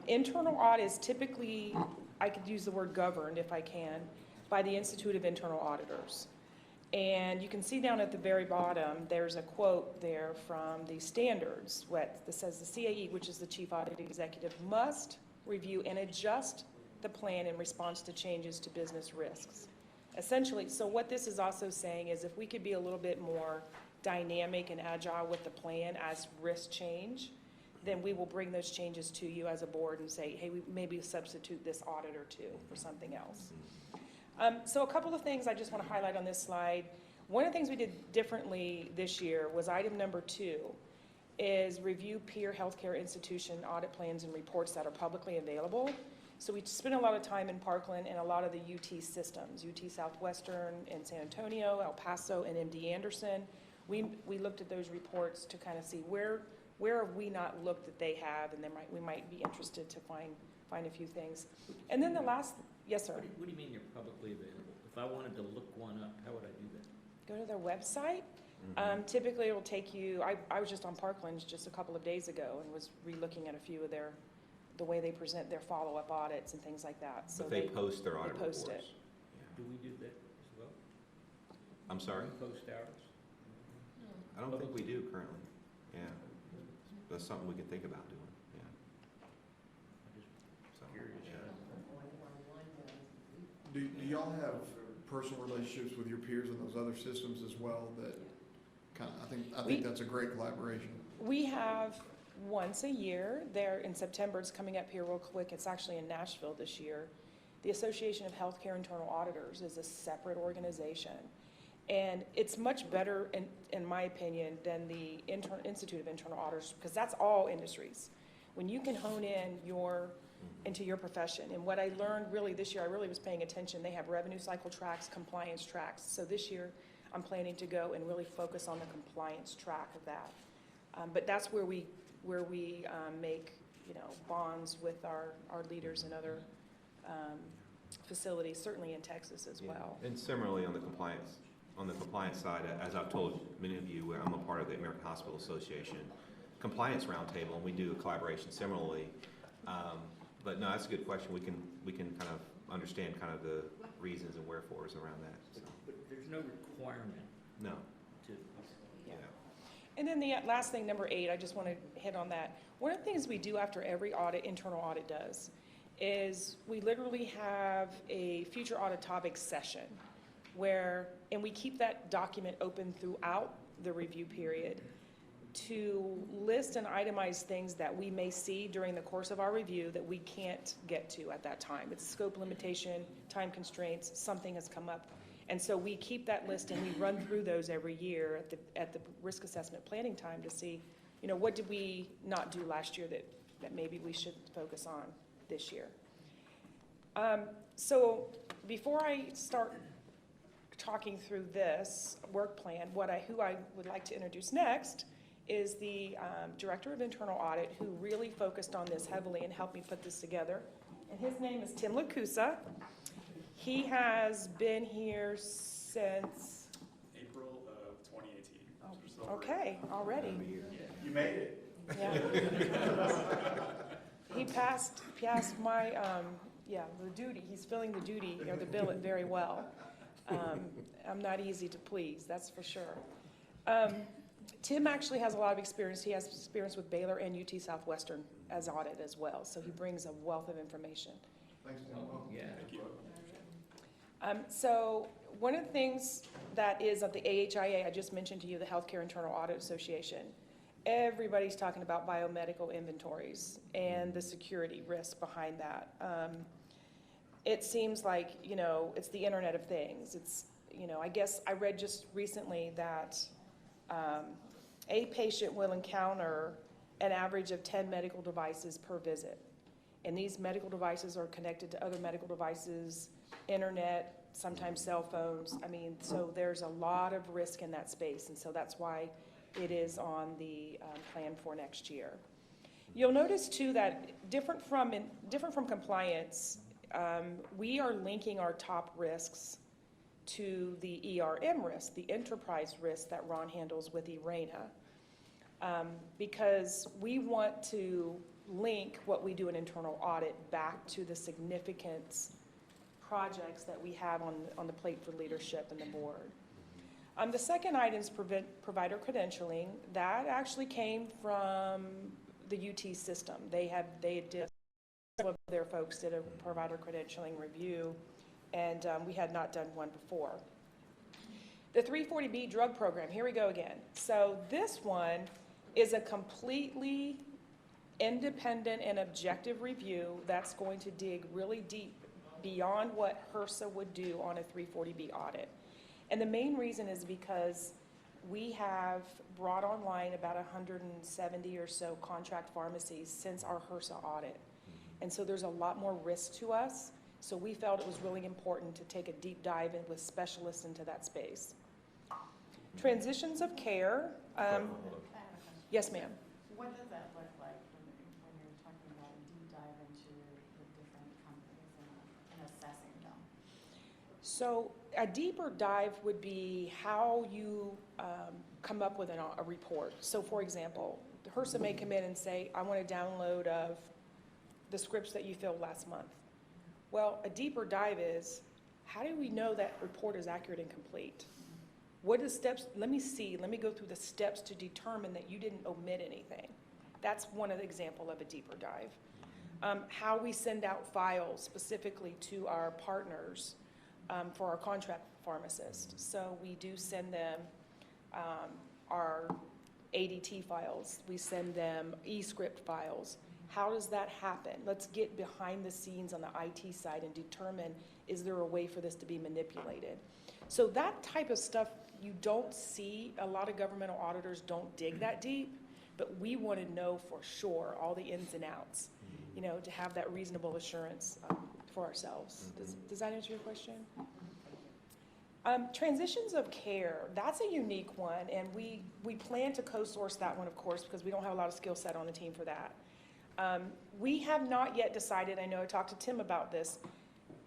Internal audit is typically, I could use the word governed if I can, by the Institute of Internal Auditors. And you can see down at the very bottom, there's a quote there from the standards, that says the CAE, which is the Chief Audit Executive, must review and adjust the plan in response to changes to business risks. Essentially, so what this is also saying is if we could be a little bit more dynamic and agile with the plan as risks change, then we will bring those changes to you as a board and say, hey, we maybe substitute this audit or two for something else. So a couple of things I just want to highlight on this slide. One of the things we did differently this year was item number 2 is review peer healthcare institution audit plans and reports that are publicly available. So we spent a lot of time in Parkland and a lot of the UT systems, UT Southwestern in San Antonio, El Paso, and MD Anderson. We looked at those reports to kind of see where have we not looked that they have, and we might be interested to find a few things. And then the last, yes, sir? What do you mean you're publicly available? If I wanted to look one up, how would I do that? Go to their website. Typically, it'll take you, I was just on Parkland just a couple of days ago and was re-looking at a few of the way they present their follow-up audits and things like that. So But they post their audit reports. post it. Do we do that as well? I'm sorry? We post ours? I don't think we do currently, yeah. That's something we can think about doing, yeah. So, yeah. Do y'all have personal relationships with your peers in those other systems as well that kind of, I think that's a great collaboration. We have once a year, there in September, it's coming up here real quick, it's actually in Nashville this year. The Association of Healthcare Internal Auditors is a separate organization. And it's much better, in my opinion, than the Institute of Internal Auditors, because that's all industries. When you can hone in into your profession, and what I learned really this year, I really was paying attention, they have revenue cycle tracks, compliance tracks. So this year, I'm planning to go and really focus on the compliance track of that. But that's where we make, bonds with our leaders and other facilities, certainly in Texas as well. And similarly on the compliance side, as I've told many of you, I'm a part of the American Hospital Association Compliance Roundtable, and we do a collaboration similarly. But no, that's a good question. We can kind of understand kind of the reasons and wherefores around that. So. But there's no requirement. No. Yeah. And then the last thing, number 8, I just want to hit on that. One of the things we do after every audit, internal audit does, is we literally have a future audit topic session and we keep that document open throughout the review period to list and itemize things that we may see during the course of our review that we can't get to at that time. It's scope limitation, time constraints, something has come up. And so we keep that list and we run through those every year at the risk assessment planning time to see, you know, what did we not do last year that maybe we should focus on this year. So before I start talking through this work plan, who I would like to introduce next is the Director of Internal Audit, who really focused on this heavily and helped me put this together. And his name is Tim Lacusa. He has been here since April of 2018. Oh, okay, already. You made it. Yeah. He passed my, the duty. He's filling the duty, or the billet very well. I'm not easy to please, that's for sure. Tim actually has a lot of experience. He has experience with Baylor and UT Southwestern as audit as well, so he brings a wealth of information. Thanks, Tim. Yeah. Thank you. So one of the things that is of the AHIA, I just mentioned to you, the Healthcare Internal Audit Association, everybody's talking about biomedical inventories and the security risk behind that. It seems like, you know, it's the Internet of Things. It's, you know, I guess I read just recently that a patient will encounter an average of 10 medical devices per visit. And these medical devices are connected to other medical devices, internet, sometimes cell phones. I mean, so there's a lot of risk in that space, and so that's why it is on the plan for next year. You'll notice too that different from compliance, we are linking our top risks to the ERM risk, the enterprise risk that Ron handles with ERANA, because we want to link what we do in internal audit back to the significance projects that we have on the plate for leadership and the board. The second item is provider credentialing. That actually came from the UT system. They did, some of their folks did a provider credentialing review, and we had not done one before. The 340B drug program, here we go again. So this one is a completely independent and objective review that's going to dig really deep beyond what HRSA would do on a 340B audit. And the main reason is because we have brought online about 170 or so contract pharmacies since our HRSA audit. And so there's a lot more risk to us. So we felt it was really important to take a deep dive in with specialists into that space. Transitions of care. Yes, ma'am. What does that look like when you're talking about a deep dive into the different companies and assessing them? So a deeper dive would be how you come up with a report. So for example, HRSA may come in and say, I want a download of the scripts that you filled last month. Well, a deeper dive is, how do we know that report is accurate and complete? What are the steps? Let me go through the steps to determine that you didn't omit anything. That's one of the example of a deeper dive. How we send out files specifically to our partners for our contract pharmacists. So we do send them our ADT files. We send them eScript files. How does that happen? Let's get behind the scenes on the IT side and determine, is there a way for this to be manipulated? So that type of stuff you don't see. A lot of governmental auditors don't dig that deep, but we want to know for sure all the ins and outs, you know, to have that reasonable assurance for ourselves. Does that answer your question? Transitions of care, that's a unique one, and we plan to co-source that one, of course, because we don't have a lot of skill set on the team for that. We have not yet decided, I know I talked to Tim about this,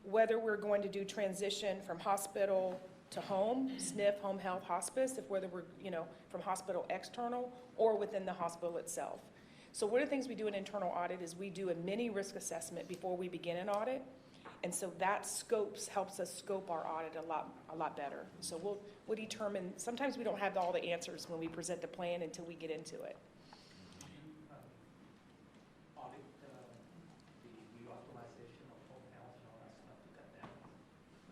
whether we're going to do transition from hospital to home, SNF, home health, hospice, whether we're, you know, from hospital external or within the hospital itself. So one of the things we do in internal audit is we do a mini risk assessment before we begin an audit. And so that helps us scope our audit a lot better. So we'll determine, sometimes we don't have all the answers when we present the plan until we get into it. Audit the reauthorization of home health and all that stuff to cut down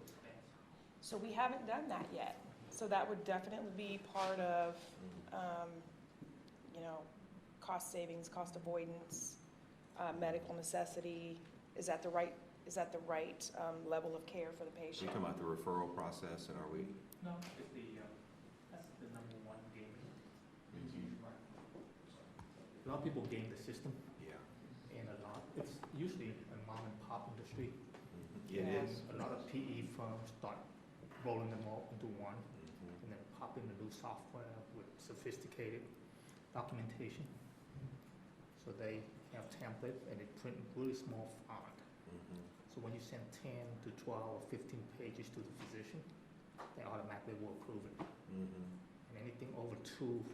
those spends. So we haven't done that yet. So that would definitely be part of, cost savings, cost avoidance, medical necessity. Is that the right level of care for the Are you patient? talking about the referral process, and are we? No, it's that's the number one game. A lot of people game the system, Yeah. and it's usually a mom and pop industry. It Yeah. is. A lot of PE firms start rolling them all into one, and then pop in the new software with sophisticated documentation. So they have templates and they print really small font. So when you send 10 to 12 or 15 pages to the physician, they automatically will approve it. And anything over 2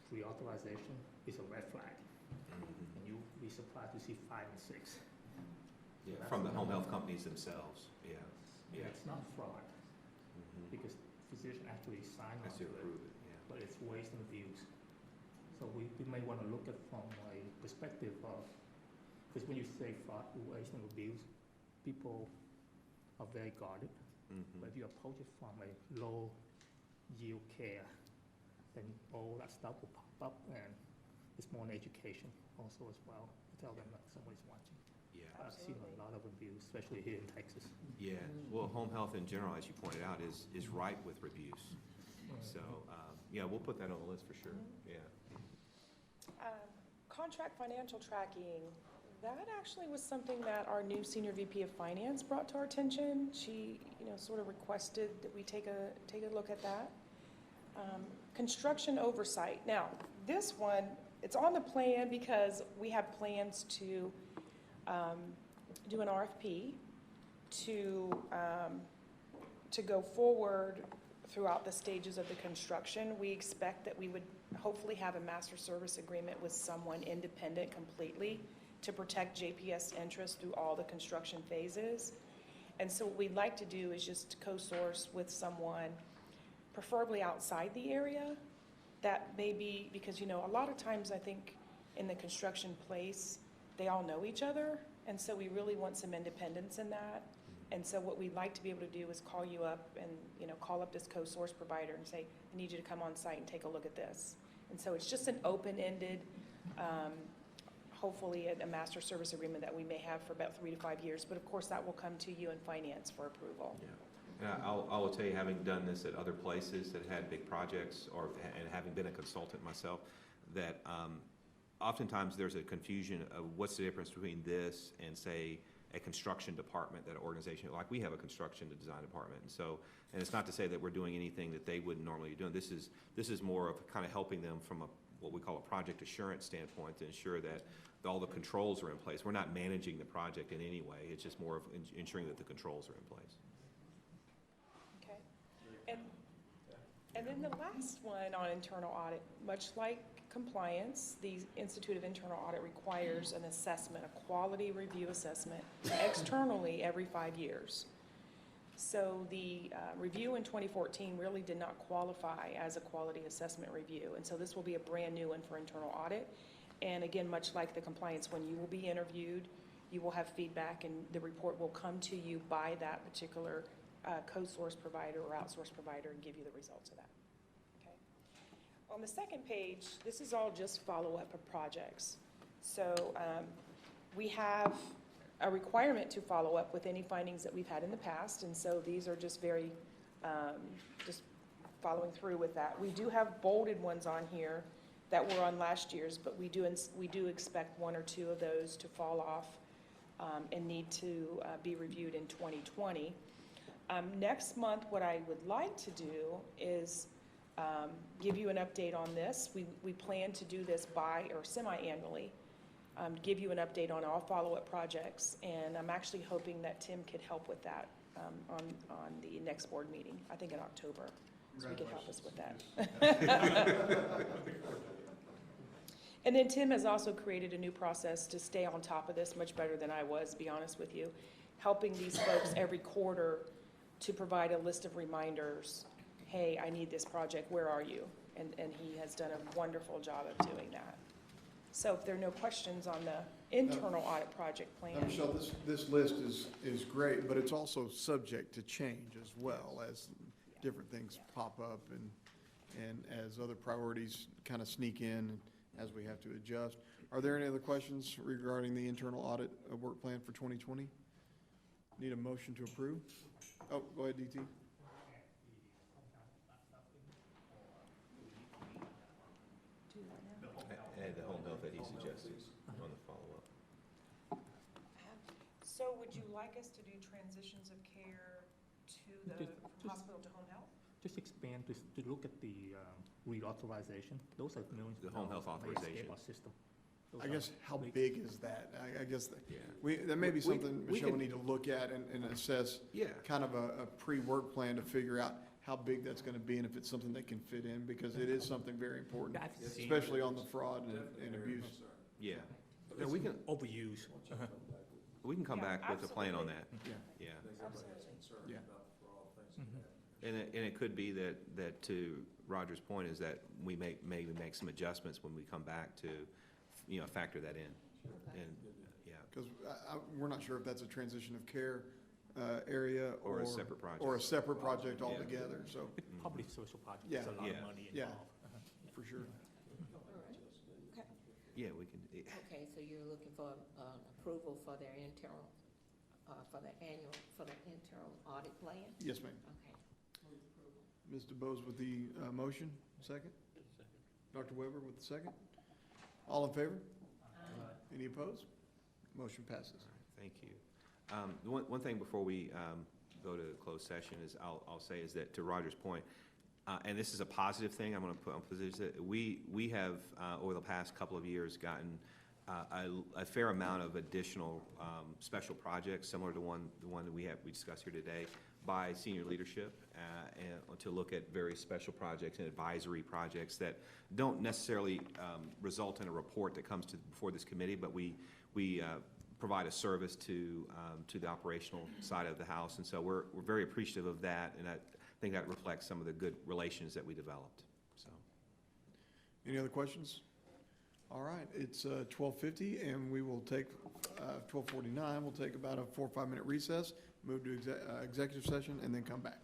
pre-authorization is a red flag. And you'll be surprised to see 5 and 6. Yeah, from the home health companies themselves, yeah. Yeah, it's not fraud, because physician actually sign on Has to to approve it, it, yeah. but it's waste and abuse. So we may want to look at from a perspective of, because when you say fraud, waste and abuse, people are very guarded. But if you approach it from a low yield care, then all that stuff will pop up, and it's more an education also as well, to tell them that somebody's watching. Yeah. I've seen a lot of abuse, especially here in Texas. Yeah, well, home health in general, as you pointed out, is ripe with abuse. So, yeah, we'll put that on the list for sure, yeah. Contract financial tracking, that actually was something that our new Senior VP of Finance brought to our attention. She, sort of requested that we take a look at that. Construction oversight. Now, this one, it's on the plan because we have plans to do an RFP to go forward throughout the stages of the construction. We expect that we would hopefully have a master service agreement with someone independent completely to protect JPS interests through all the construction phases. And so what we'd like to do is just co-source with someone, preferably outside the area. That may be, because, a lot of times I think in the construction place, they all know each other. And so we really want some independence in that. And so what we'd like to be able to do is call you up and, call up this co-source provider and say, I need you to come on site and take a look at this. And so it's just an open-ended, hopefully a master service agreement that we may have for about 3 to 5 years. But of course, that will come to you in finance for approval. Yeah. And I will tell you, having done this at other places that had big projects, and having been a consultant myself, that oftentimes there's a confusion of what's the difference between this and, say, a construction department, that an organization, like we have a construction to design department. And it's not to say that we're doing anything that they wouldn't normally be doing. This is more of kind of helping them from what we call a project assurance standpoint, to ensure that all the controls are in place. We're not managing the project in any way. It's just more of ensuring that the controls are in place. Okay. And then the last one on internal audit, much like compliance, the Institute of Internal Audit requires an assessment, a quality review assessment, externally every 5 years. So the review in 2014 really did not qualify as a quality assessment review, and so this will be a brand new one for internal audit. And again, much like the compliance one, you will be interviewed, you will have feedback, and the report will come to you by that particular co-source provider or outsource provider and give you the results of that. Okay. On the second page, this is all just follow-up of projects. So we have a requirement to follow up with any findings that we've had in the past, and so these are just very, just following through with that. We do have bolded ones on here that were on last year's, but we do expect 1 or 2 of those to fall off and need to be reviewed in 2020. Next month, what I would like to do is give you an update on this. We plan to do this semi-annually, give you an update on all follow-up projects, and I'm actually hoping that Tim could help with that on the next board meeting, I think in October, so he can help us with that. And then Tim has also created a new process to stay on top of this much better than I was, to be honest with you, helping these folks every quarter to provide a list of reminders. Hey, I need this project, where are you? And he has done a wonderful job of doing that. So if there are no questions on the internal audit project plan. Michelle, this list is great, but it's also subject to change as well as different things pop up and as other priorities kind of sneak in as we have to adjust. Are there any other questions regarding the internal audit work plan for 2020? Need a motion to approve? Oh, go ahead, DT. And the home health that he suggested on the follow-up. So would you like us to do transitions of care to the, from hospital to home health? Just expand to look at the reauthorization. Those are millions. The home health authorization. Our system. I guess, how big is that? I guess, Yeah. that may be We- something, we Michelle, we could- need to look at and assess. Yeah. Kind of a pre-work plan to figure out how big that's gonna be and if it's something that can fit in, because it is something very important, I've seen- especially on the fraud and abuse. Yeah. No, we can, Overuse. we can come Yeah, back with a plan on that. Yeah. Yeah. Yeah. And it could be that to Roger's point is that we maybe make some adjustments when we come back to, factor that in. And, yeah. Because we're not sure if that's a transition of care area. Or a separate project. Or a separate project altogether, so, It's probably social project. Yeah. There's a lot Yeah. of money Yeah. involved. for sure. Okay. Yeah, we can, Okay, so you're looking for approval for their internal, for the internal audit plan? Yes, ma'am. Okay. Mr. Bose with the motion, second? Dr. Weber with the second? All in favor? Any opposed? Motion passes. thank you. The one thing before we go to closed session is, I'll say is that, to Roger's point, and this is a positive thing, I'm going to put on position, that we have, over the past couple of years, gotten a fair amount of additional special projects, similar to the one that we discussed here today, by senior leadership, and to look at very special projects and advisory projects that don't necessarily result in a report that comes before this committee, but we provide a service to the operational side of the house, and so we're very appreciative of that, and I think that reflects some of the good relations that we developed. So, Any other questions? All right, it's 12:50, and we will take, 12:49, we'll take about a 4 or 5 minute recess, move to executive session, and then come back.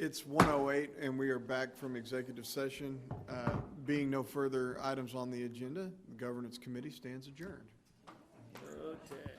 It's 1:08, and we are back from executive session. Being no further items on the agenda, the Governance Committee stands adjourned. Okay.